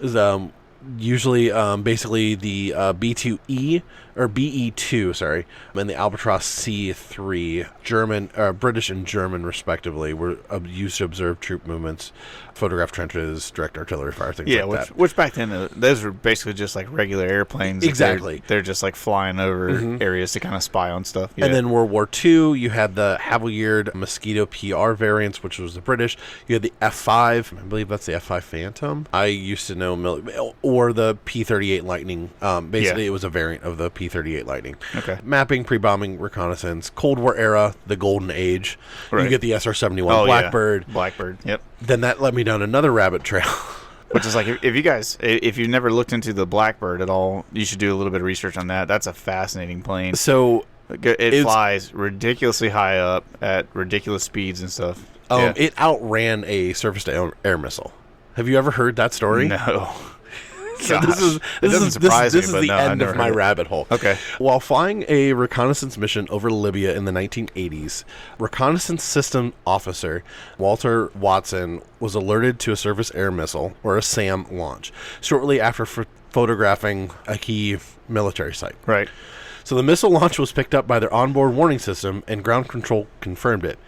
S2: Usually, basically the B2E or BE2, sorry, and the Albatross C3, British and German respectively, were used to observe troop movements, photograph trenches, direct artillery fire, things like that.
S1: Which back then, those were basically just like regular airplanes.
S2: Exactly.
S1: They're just like flying over areas to kind of spy on stuff. Yeah.
S2: And then World War II, you had the Havilliard Mosquito PR variants, which was the British. You had the F5, I believe that's the F5 Phantom. I used to know, or the P-38 Lightning. Basically, it was a variant of the P-38 Lightning. Okay. Mapping, pre-bombing, reconnaissance, Cold War era, the Golden Age. Right. You get the SR-71 Blackbird.
S1: Yeah. Blackbird, yep.
S2: Then that led me down another rabbit trail.
S1: Which is like, if you've never looked into the Blackbird at all, you should do a little bit of research on that. That's a fascinating plane.
S2: So
S1: it flies ridiculously high up at ridiculous speeds and stuff.
S2: It outran a surface-to-air missile. Have you ever heard that story?
S1: No.
S2: So this is the end of my rabbit hole.
S1: Okay.
S2: While flying a reconnaissance mission over Libya in the 1980s, reconnaissance system officer Walter Watson was alerted to a surface air missile, or a SAM, launch shortly after photographing a key military site.
S1: Right.
S2: So the missile launch was picked up by their onboard warning system, and ground control confirmed it.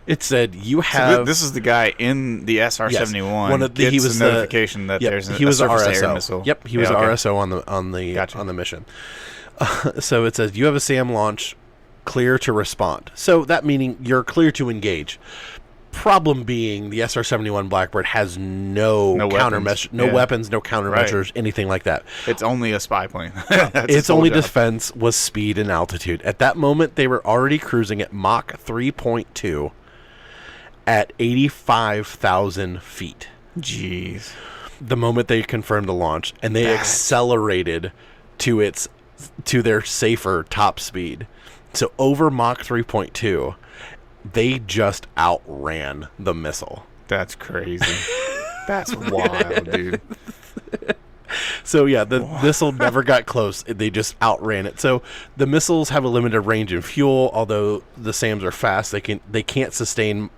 S2: It said, you have...
S1: So this is the guy in the SR-71
S2: yes.
S1: he was the notification that there's a surface air missile.
S2: Yep, he was the RSO on the mission. So it says, you have a SAM launch, clear to respond. So that meaning you're clear to engage. Problem being, the SR-71 Blackbird has no countermeasures, weapons, no countermeasures, anything like that.
S1: It's only a spy plane.
S2: Its only defense was speed and altitude. At that moment, they were already cruising at Mach 3.2 at 85,000 feet.
S1: Jeez.
S2: The moment they confirmed the launch, and they accelerated to their safer top speed. So over Mach 3.2, they just outran the missile.
S1: That's crazy. That's wild, dude.
S2: So yeah, the missile never got close. They just outran it. So the missiles have a limited range in fuel, although the SAMs are fast. They can't sustain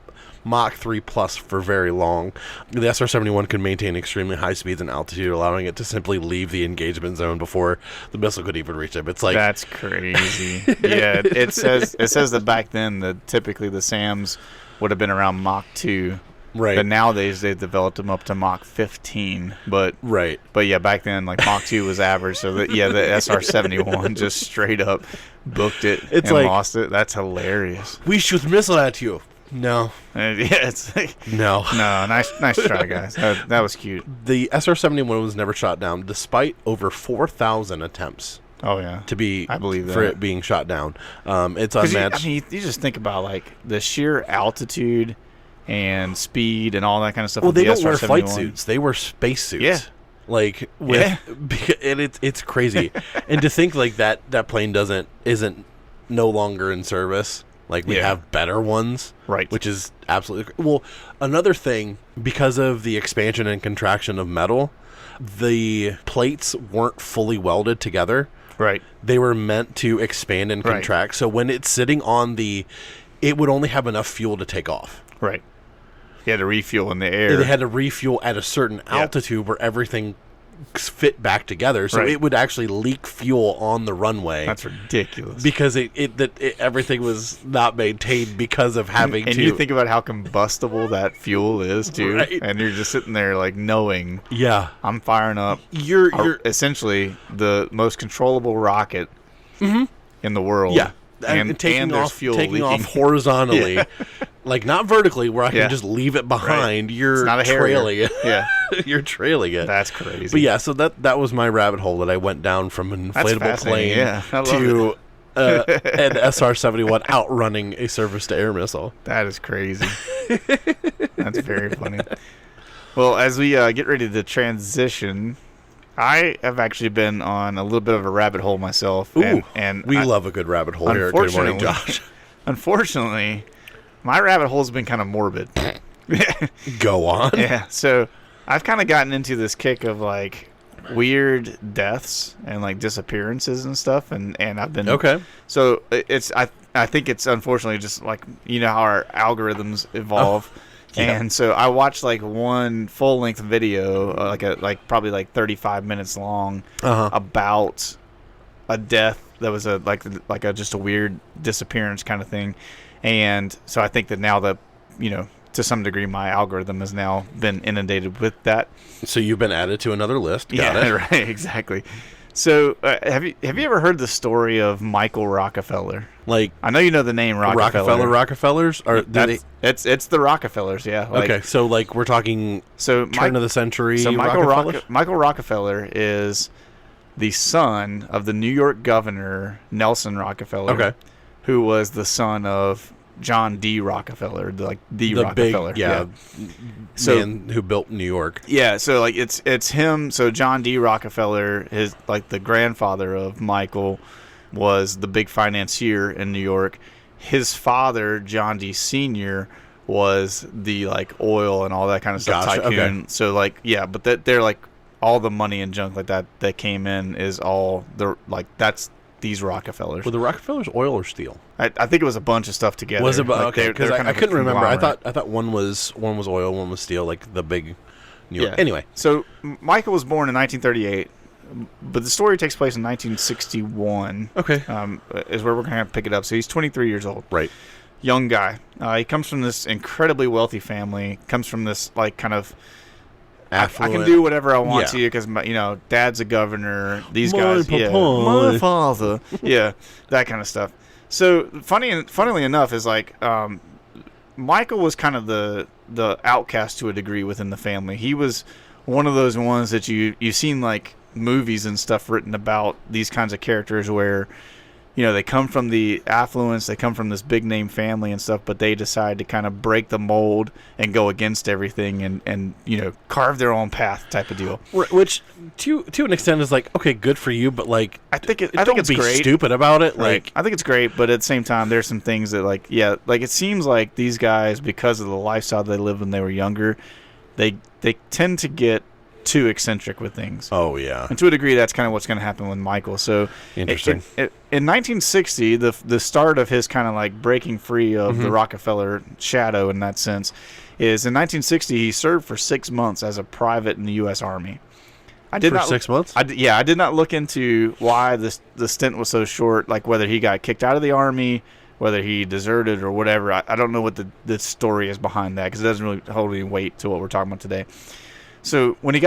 S2: Mach 3 plus for very long. The SR-71 can maintain extremely high speeds and altitude, allowing it to simply leave the engagement zone before the missile could even reach it. It's like,
S1: that's crazy. Yeah, it says that back then that typically the SAMs would have been around Mach 2.
S2: Right.
S1: But nowadays they've developed them up to Mach 15. But yeah, back then like Mach 2 was average. So the SR-71 just straight up booked it and lost it. That's hilarious.
S2: We shoot missile at you. No.
S1: It's like,
S2: no.
S1: Nice try, guys. That was cute.
S2: The SR-71 was never shot down, despite over 4,000 attempts.
S1: Oh yeah,
S2: I believe that. For it being shot down. It's unmatched.
S1: You just think about like the sheer altitude and speed and all that kind of stuff.
S2: Well, they don't wear flight suits; they wear space suits.
S1: Yeah.
S2: And it's crazy. And to think like that plane isn't no longer in service. Like, we have better ones.
S1: Right.
S2: Which is absolutely... Well, another thing, because of the expansion and contraction of metal, the plates weren't fully welded together.
S1: Right.
S2: They were meant to expand and contract. Right. So when it's sitting on it would only have enough fuel to take off.
S1: Right. You had to refuel in the air.
S2: They had to refuel at a certain altitude where everything fit back together, so it would actually leak fuel on the runway.
S1: That's ridiculous.
S2: Because everything was not maintained because of having
S1: and you think about how combustible that fuel is too, and you're just sitting there like knowing, I'm firing up. You're essentially the most controllable rocket in the world.
S2: Yeah. And taking off horizontally, like not vertically, where I can just leave it behind. Right. You're not trailing it.
S1: Yeah,
S2: you're trailing it.
S1: That's crazy.
S2: But yeah, so that was my rabbit hole that I went down from an inflatable plane to an SR-71 outrunning a surface-to-air missile.
S1: That is crazy. That's very funny. Well, as we get ready to transition I have actually been on a little bit of a rabbit hole myself.
S2: Ooh,
S1: and
S2: we love a good rabbit hole here at Good Morning Josh.
S1: Unfortunately, my rabbit hole's been kind of morbid.
S2: Go on.
S1: Yeah, so I've kind of gotten into this kick of like weird deaths and like disappearances and stuff, and I've been So I think it's unfortunately just like how our algorithms evolve. Yeah. And so I watched like one full length video, like probably like 35 minutes long, about a death that was just a weird disappearance kind of thing. And so I think that now that to some degree my algorithm has now been inundated with that.
S2: So you've been added to another list. Got it.
S1: Right, exactly. So have you ever heard the story of Michael Rockefeller?
S2: Like,
S1: I know you know the name Rockefeller.
S2: Rockefellers?
S1: It's the Rockefellers, yeah.
S2: Okay, so like we're talking turn of the century.
S1: So Michael Rockefeller is the son of the New York governor Nelson Rockefeller, who was the son of John D. Rockefeller, the Rockefeller,
S2: so man who built New York.
S1: Yeah, so like it's him. So John D. Rockefeller, his the grandfather of Michael, was the big financier in New York. His father, John D. Sr., was the oil and all that kind of stuff tycoon. Okay. So but they're like all the money and junk like that came in is all that's these Rockefellers.
S2: Were the Rockefellers oil or steel?
S1: I think it was a bunch of stuff together.
S2: Was it? Okay, because I couldn't remember. I thought one was oil, one was steel, like the big New York. Yeah. Anyway,
S1: so Michael was born in 1938, but the story takes place in 1961.
S2: Okay,
S1: is where we're going to pick it up. So he's 23 years old.
S2: Right.
S1: Young guy. He comes from this incredibly wealthy family. Comes from this kind of affluent. I can do whatever I want to you because dad's a governor. These guys, my father, that kind of stuff. So funnily enough, is Michael was kind of the outcast to a degree within the family. He was one of those ones that you've seen like movies and stuff written about these kinds of characters where they come from the affluence, they come from this big name family and stuff, but they decide to kind of break the mold and go against everything and carve their own path type of deal.
S2: Which to an extent is okay, good for you, but I think it's
S1: great.
S2: Stupid about it.
S1: Right. I think it's great, but at the same time, there's some things that it seems like these guys, because of the lifestyle they lived when they were younger, they tend to get too eccentric with things.
S2: Oh yeah,
S1: and to a degree, that's kind of what's going to happen with Michael. So
S2: interesting.
S1: In 1960, the start of his kind of breaking free of the Rockefeller shadow in that sense is in 1960 he served for 6 months as a private in the U.S. Army.
S2: I did not 6 months.
S1: I did not look into why the stint was so short, like whether he got kicked out of the Army, whether he deserted or whatever. I don't know what the story is behind that because it doesn't really hold any weight to what we're talking about today. So when he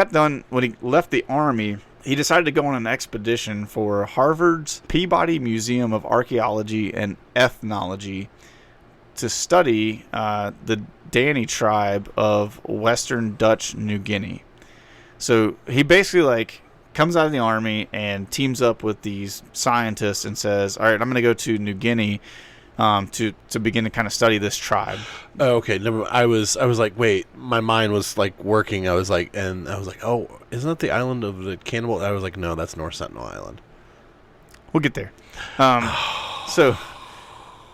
S1: left the Army, he decided to go on an expedition for Harvard's Peabody Museum of Archaeology and Ethnology to study the Dani tribe of Western Dutch New Guinea. So he basically comes out of the Army and teams up with these scientists and says, all right, I'm going to go to New Guinea to begin to kind of study this tribe.
S2: Oh, okay. I was like, wait, my mind was working. I was like, oh, isn't that the island of the cannibal? I was like, no, that's North Sentinel Island.
S1: We'll get there. So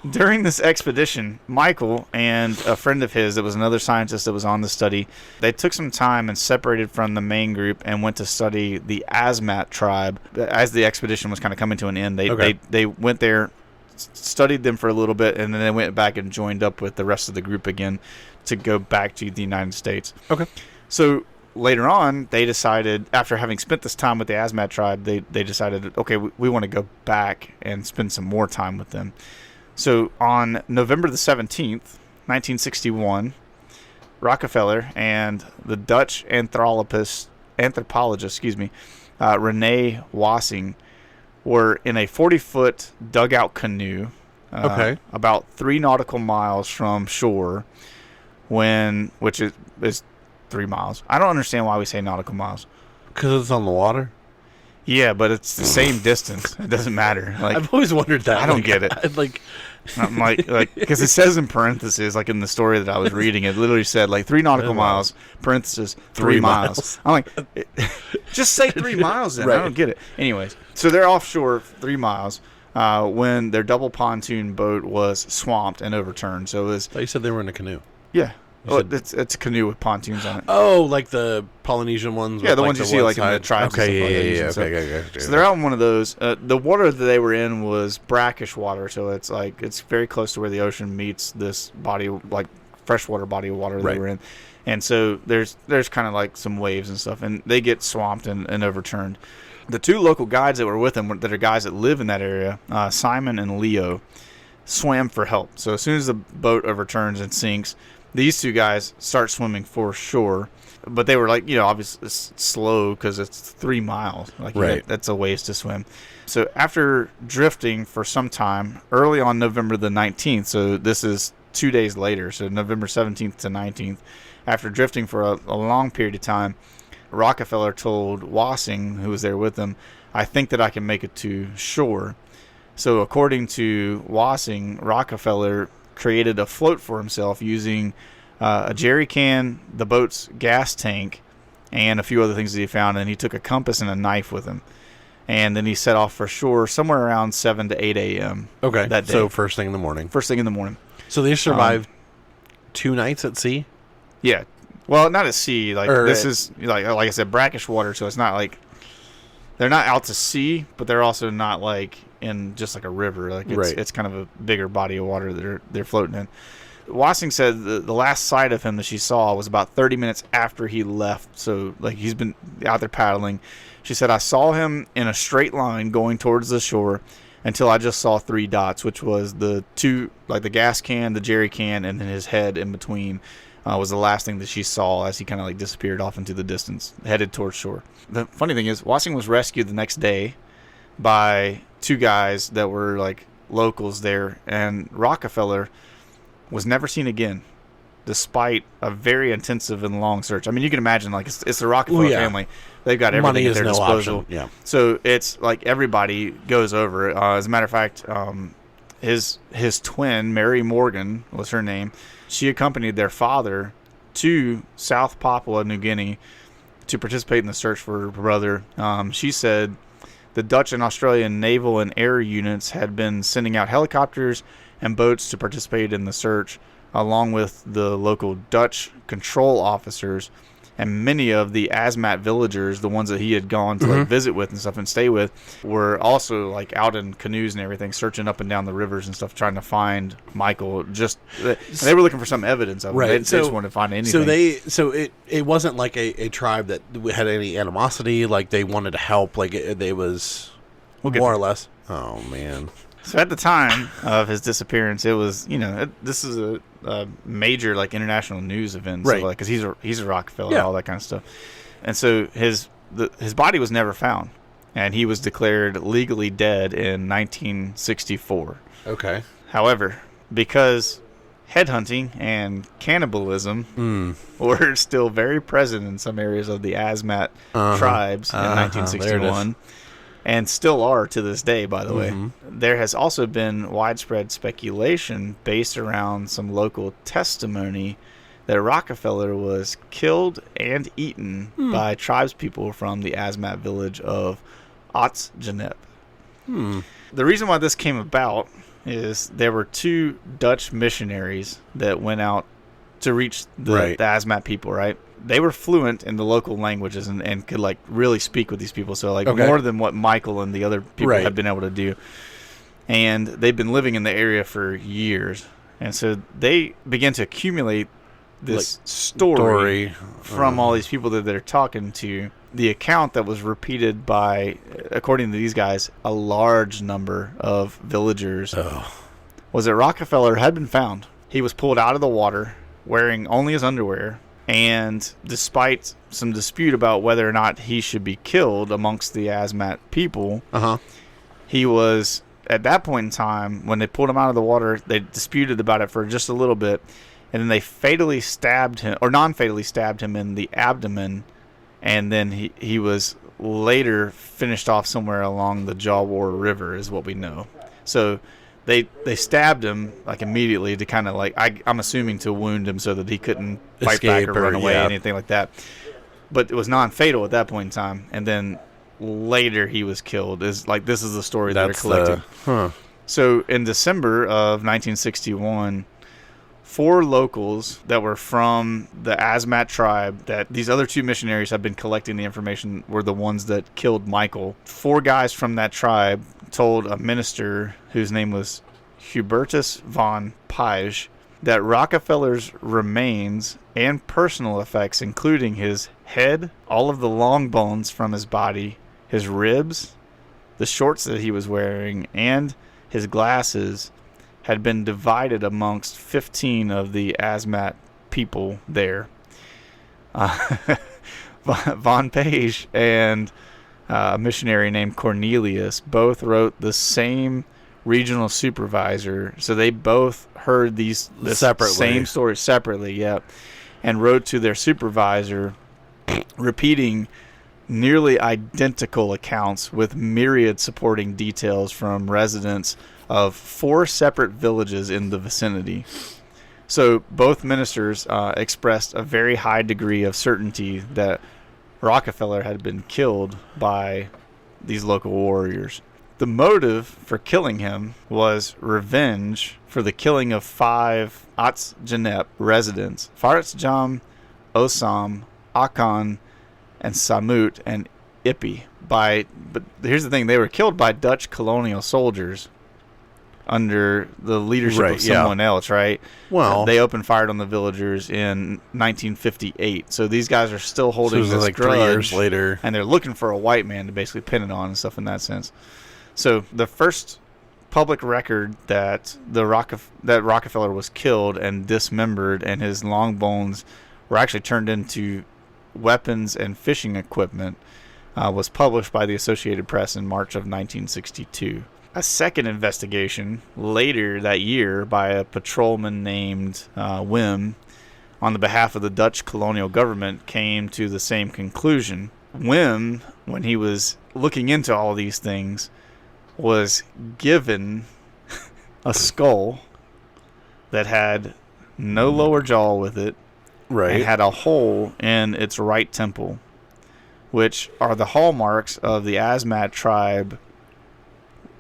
S1: during this expedition, Michael and a friend of his that was another scientist that was on the study, they took some time and separated from the main group and went to study the Asmat tribe. As the expedition was kind of coming to an end, they went there, studied them for a little bit, and then they went back and joined up with the rest of the group again to go back to the United States.
S2: Okay.
S1: So later on, they decided, after having spent this time with the Asmat tribe, they decided, okay, we want to go back and spend some more time with them. So on November the 17th, 1961, Rockefeller and the Dutch anthropologist, Renee Wassing, were in a 40-foot dugout canoe about 3 nautical miles from shore, which is 3 miles. I don't understand why we say nautical miles.
S2: Because it's on the water?
S1: Yeah, but it's the same distance. It doesn't matter. Like,
S2: I've always wondered that.
S1: I don't get it. I'm like, because it says in parentheses, like in the story that I was reading, it literally said like 3 nautical miles, parentheses, 3 miles. I'm like, just say 3 miles then.
S2: Right.
S1: I don't get it. Anyways, so they're offshore 3 miles when their double pontoon boat was swamped and overturned. So it was.
S2: I thought you said they were in a canoe.
S1: Yeah. Well, it's a canoe with pontoons on it.
S2: Oh, like the Polynesian ones?
S1: Yeah, the ones you see like in the tribes.
S2: Okay,
S1: and stuff
S2: yeah.
S1: Okay. So they're out in one of those. The water that they were in was brackish water, so it's very close to where the ocean meets this body, like freshwater body of water they were in. And so there's kind of like some waves and stuff, and they get swamped and overturned. The 2 local guides that were with them, that are guys that live in that area, Simon and Leo, swam for help. So as soon as the boat overturns and sinks, these 2 guys start swimming for shore, but they were like, obviously slow because it's 3 miles. Like, that's a ways to swim. So after drifting for some time, early on November the 19th, so this is 2 days later, so November 17th to 19th, after drifting for a long period of time, Rockefeller told Wassing, who was there with him, I think that I can make it to shore. So according to Wassing, Rockefeller created a float for himself using a jerry can, the boat's gas tank, and a few other things that he found. And he took a compass and a knife with him. And then he set off for shore somewhere around 7 to 8 a.m.
S2: Okay,
S1: that day.
S2: So first thing in the morning.
S1: So
S2: they survived 2 nights at sea?
S1: Yeah. Well, not at sea. This is, like I said, brackish water. So it's not like they're not out to sea, but they're also not like in just like a river. Like it's kind of a bigger body of water that they're floating in. Wassing said the last sight of him that she saw was about 30 minutes after he left. So like he's been out there paddling. She said, I saw him in a straight line going towards the shore until I just saw 3 dots, which was the 2, like the gas can, the jerry can, and then his head in between was the last thing that she saw as he kind of like disappeared off into the distance, headed towards shore. The funny thing is, Wassing was rescued the next day by 2 guys that were like locals there, and Rockefeller was never seen again, despite a very intensive and long search. I mean, you can imagine, like, it's the Rockefeller family. They've got everything at their disposal.
S2: Option. Yeah.
S1: So it's like everybody goes over it. As a matter of fact, his twin, Mary Morgan was her name. She accompanied their father to South Papua New Guinea to participate in the search for her brother. She said the Dutch and Australian naval and air units had been sending out helicopters and boats to participate in the search, along with the local Dutch control officers, and many of the Asmat villagers, the ones that he had gone to like visit with and stuff and stay with, were also like out in canoes and everything, searching up and down the rivers and stuff, trying to find Michael. They were looking for some evidence of him. They just wanted to find anything.
S2: So it wasn't like a tribe that had any animosity. Like they wanted to help. Like they was more or less. Oh man.
S1: So at the time of his disappearance, it was, this is a major like international news event,
S2: right?
S1: So, like, because he's a Rockefeller, all that kind of stuff, and so his body was never found, and he was declared legally dead in 1964.
S2: Okay.
S1: However, because headhunting and cannibalism were still very present in some areas of the Asmat tribes in 1961. And still are to this day, by the way. There has also been widespread speculation based around some local testimony that Rockefeller was killed and eaten by tribespeople from the Asmat village of Otsjanep. The reason why this came about is there were 2 Dutch missionaries that went out to reach the Asmat people, right? They were fluent in the local languages and could like really speak with these people. So like more than what Michael and the other people had been able to do. And they've been living in the area for years. And so they began to accumulate this like story from all these people that they're talking to. The account that was repeated by, according to these guys, a large number of villagers was that Rockefeller had been found. He was pulled out of the water wearing only his underwear. And despite some dispute about whether or not he should be killed amongst the Asmat people, he was, at that point in time, when they pulled him out of the water, they disputed about it for just a little bit. And then they fatally stabbed him, or non-fatally stabbed him in the abdomen. And then he was later finished off somewhere along the Jawar River is what we know. So they stabbed him like immediately to kind of like, I'm assuming to wound him so that he couldn't fight
S2: Escape
S1: back or run away,
S2: yeah.
S1: anything like that. But it was non-fatal at that point in time. And then later he was killed. This is the story that they're collecting. So in December of 1961, 4 locals that were from the Asmat tribe that these other 2 missionaries have been collecting the information were the ones that killed Michael. 4 guys from that tribe told a minister whose name was Hubertus von Page that Rockefeller's remains and personal effects, including his head, all of the long bones from his body, his ribs, the shorts that he was wearing, and his glasses, had been divided amongst 15 of the Asmat people there. Von Page and a missionary named Cornelius both wrote the same regional supervisor, so they both heard this same story separately, yeah, and wrote to their supervisor, repeating nearly identical accounts with myriad supporting details from residents of 4 separate villages in the vicinity. So both ministers expressed a very high degree of certainty that Rockefeller had been killed by these local warriors. The motive for killing him was revenge for the killing of 5 Atz Janep residents, Faretz Jam, Osam, Akan, and Samut and Ipi. But here's the thing, they were killed by Dutch colonial soldiers under the leadership of someone else, right?
S2: Well,
S1: they opened fire on the villagers in 1958. So these guys are still holding this
S2: like
S1: grudge,
S2: 3 years later,
S1: and they're looking for a white man to basically pin it on and stuff in that sense. So the first public record that Rockefeller was killed and dismembered, and his long bones were actually turned into weapons and fishing equipment, was published by the Associated Press in March of 1962. A second investigation later that year by a patrolman named Wim on the behalf of the Dutch colonial government came to the same conclusion. Wim, when he was looking into all these things, was given a skull that had no lower jaw with it,
S2: right,
S1: and had a hole in its right temple, which are the hallmarks of the Asmat tribe.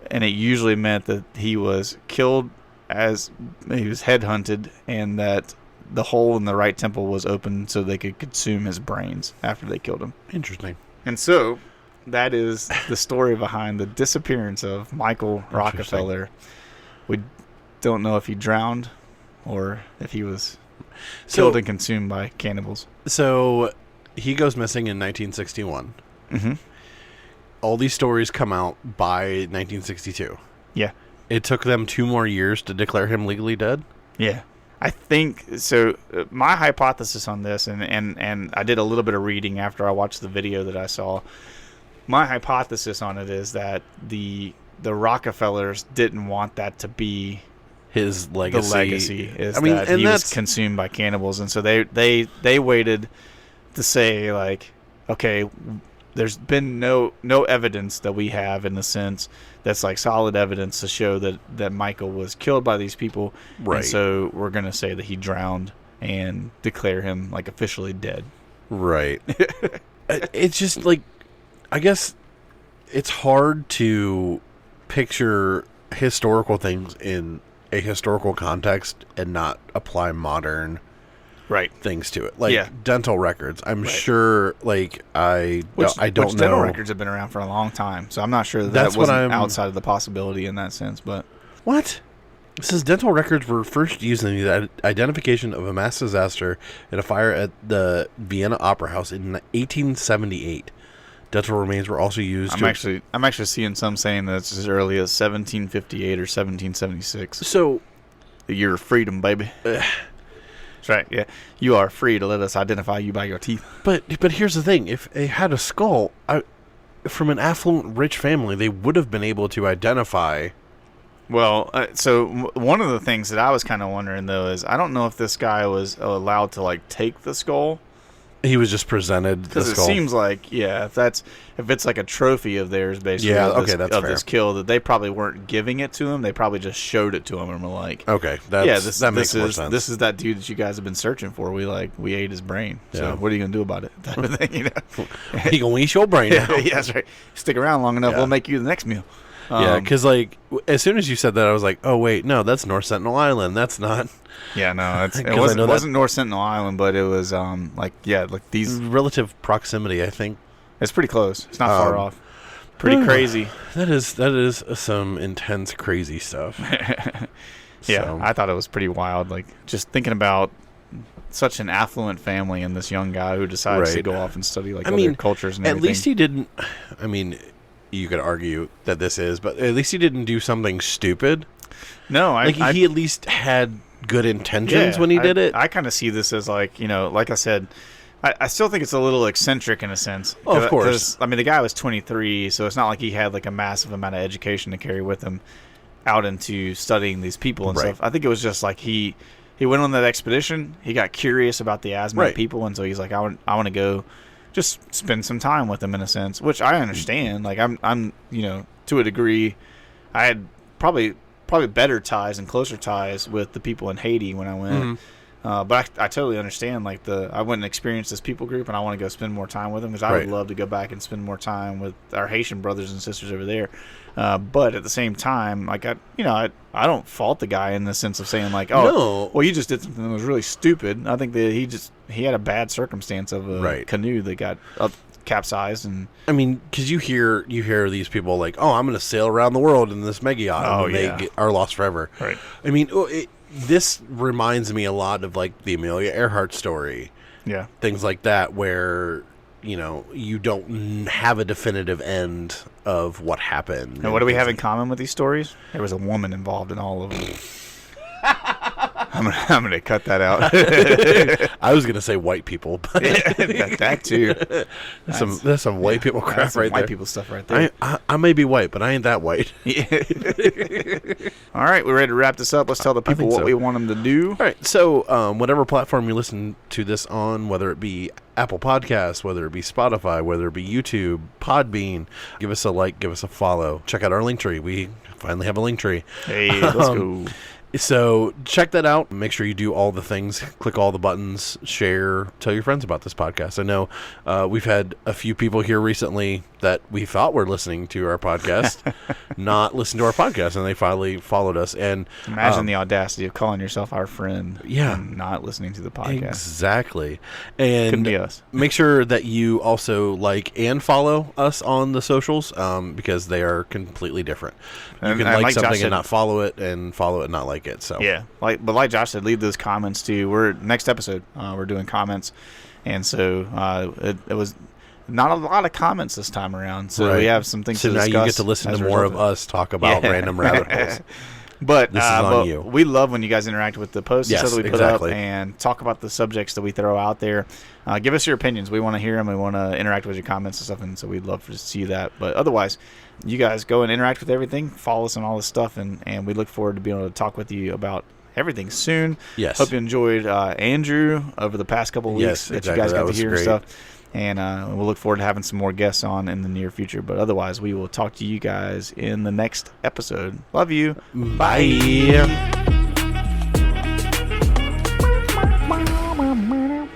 S1: And it usually meant that he was killed as he was headhunted, and that the hole in the right temple was open so they could consume his brains after they killed him.
S2: Interesting.
S1: And so that is the story behind the disappearance of Michael Rockefeller. We don't know if he drowned or if he was killed and consumed by cannibals.
S2: So he goes missing in 1961.
S1: Mm-hmm.
S2: All these stories come out by 1962.
S1: Yeah.
S2: It took them 2 more years to declare him legally dead?
S1: Yeah. I think so. My hypothesis on this, and I did a little bit of reading after I watched the video that I saw. My hypothesis on it is that the Rockefellers didn't want that to be
S2: his legacy.
S1: The legacy is that he was consumed by cannibals, and so they waited to say, like, okay, there's been no evidence that we have in the sense that's like solid evidence to show that Michael was killed by these people.
S2: Right.
S1: And so we're going to say that he drowned and declare him like officially dead.
S2: Right. It's just like, I guess it's hard to picture historical things in a historical context and not apply modern things to it, like dental records. I'm sure, like I don't know.
S1: Dental records have been around for a long time, so I'm not sure that wasn't outside of the possibility in that sense. But
S2: what? It says dental records were first used in the identification of a mass disaster in a fire at the Vienna Opera House in 1878. Dental remains were also used. I'm actually seeing some saying that it's as early as 1758 or 1776. So,
S1: the year of freedom, baby. That's right. Yeah, you are free to let us identify you by your teeth.
S2: But here's the thing: if they had a skull from an affluent, rich family, they would have been able to identify.
S1: Well, so one of the things that I was kind of wondering though is I don't know if this guy was allowed to like take the skull
S2: He was just presented
S1: because it seems like if it's like a trophy of theirs basically.
S2: That's fair.
S1: This kill that they probably weren't giving it to him. They probably just showed it to him and were like,
S2: okay, that makes more sense.
S1: This is that dude that you guys have been searching for. We ate his brain. So what are you gonna do about it? Type of thing, you know.
S2: You gonna eat your brain now?
S1: Yeah, that's right. Stick around long enough, we'll make you the next meal.
S2: Because like as soon as you said that, I was like, oh wait, no, that's North Sentinel Island. That's not.
S1: Yeah, no, it wasn't North Sentinel Island, but it was like these
S2: relative proximity. I think
S1: it's pretty close. It's not far off. Pretty crazy.
S2: That is some intense, crazy stuff.
S1: Yeah,
S2: So.
S1: I thought it was pretty wild. Like just thinking about such an affluent family and this young guy who decides to go off and study other cultures and everything.
S2: At least he didn't. I mean, you could argue that this is, but at least he didn't do something stupid.
S1: No,
S2: he at least had good intentions when he did it.
S1: I kind of see this as like I said, I still think it's a little eccentric in a sense.
S2: Oh, of course.
S1: I mean, the guy was 23, so it's not like he had like a massive amount of education to carry with him out into studying these people and stuff. I think it was just like he went on that expedition. He got curious about the Aztec people, and so he's like, I want to go. Just spend some time with them in a sense, which I understand. Like I'm to a degree, I had probably better ties and closer ties with the people in Haiti when I went. But I totally understand. Like I went and experienced this people group, and I want to go spend more time with them because I would love to go back and spend more time with our Haitian brothers and sisters over there. But at the same time, like I don't fault the guy in the sense of saying like, well, you just did something that was really stupid. I think that he had a bad circumstance of a canoe that got capsized, and
S2: I mean, because you hear these people like, oh, I'm going to sail around the world in this mega yacht, and they are lost forever. Right. I mean, this reminds me a lot of like the Amelia Earhart story. Yeah. Things like that where you don't have a definitive end of what happened.
S1: And what do we have in common with these stories? There was a woman involved in all of them. I'm gonna cut that out.
S2: I was gonna say white people, but
S1: that too.
S2: That's some white people crap right there.
S1: White people stuff right there.
S2: I may be white, but I ain't that white.
S1: All right, we're ready to wrap this up. Let's tell the people what we want them to do.
S2: All right, so whatever platform you listen to this on, whether it be Apple Podcasts, whether it be Spotify, whether it be YouTube, Podbean, give us a like, give us a follow. Check out our link tree. We finally have a link tree.
S1: Hey, let's go.
S2: So check that out. Make sure you do all the things. Click all the buttons. Share. Tell your friends about this podcast. I know we've had a few people here recently that we thought were listening to our podcast not listen to our podcast, and they finally followed us. And
S1: imagine the audacity of calling yourself our friend and not listening to the podcast.
S2: Exactly. And
S1: couldn't be us.
S2: Make sure that you also like and follow us on the socials because they are completely different. You can like something and not follow it, and follow it and not like it. So
S1: yeah, like Josh said, leave those comments too. Next episode we're doing comments, and so it was not a lot of comments this time around, so we have some things to discuss.
S2: So now you get to listen to more of us talk about random rabbit holes.
S1: But
S2: this is on you.
S1: We love when you guys interact with the posts that we put up and talk about the subjects that we throw out there. Give us your opinions. We want to hear them. We want to interact with your comments and stuff, and so we'd love to see that. But otherwise, you guys go and interact with everything. Follow us on all this stuff, and we look forward to being able to talk with you about everything soon.
S2: Yes.
S1: Hope you enjoyed Andrew over the past couple of weeks that you guys got to hear and stuff. And we'll look forward to having some more guests on in the near future. But otherwise, we will talk to you guys in the next episode. Love you.
S2: Bye.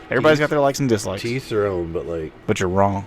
S1: Everybody's got their likes and dislikes.
S2: To each their own, but
S1: But you're wrong.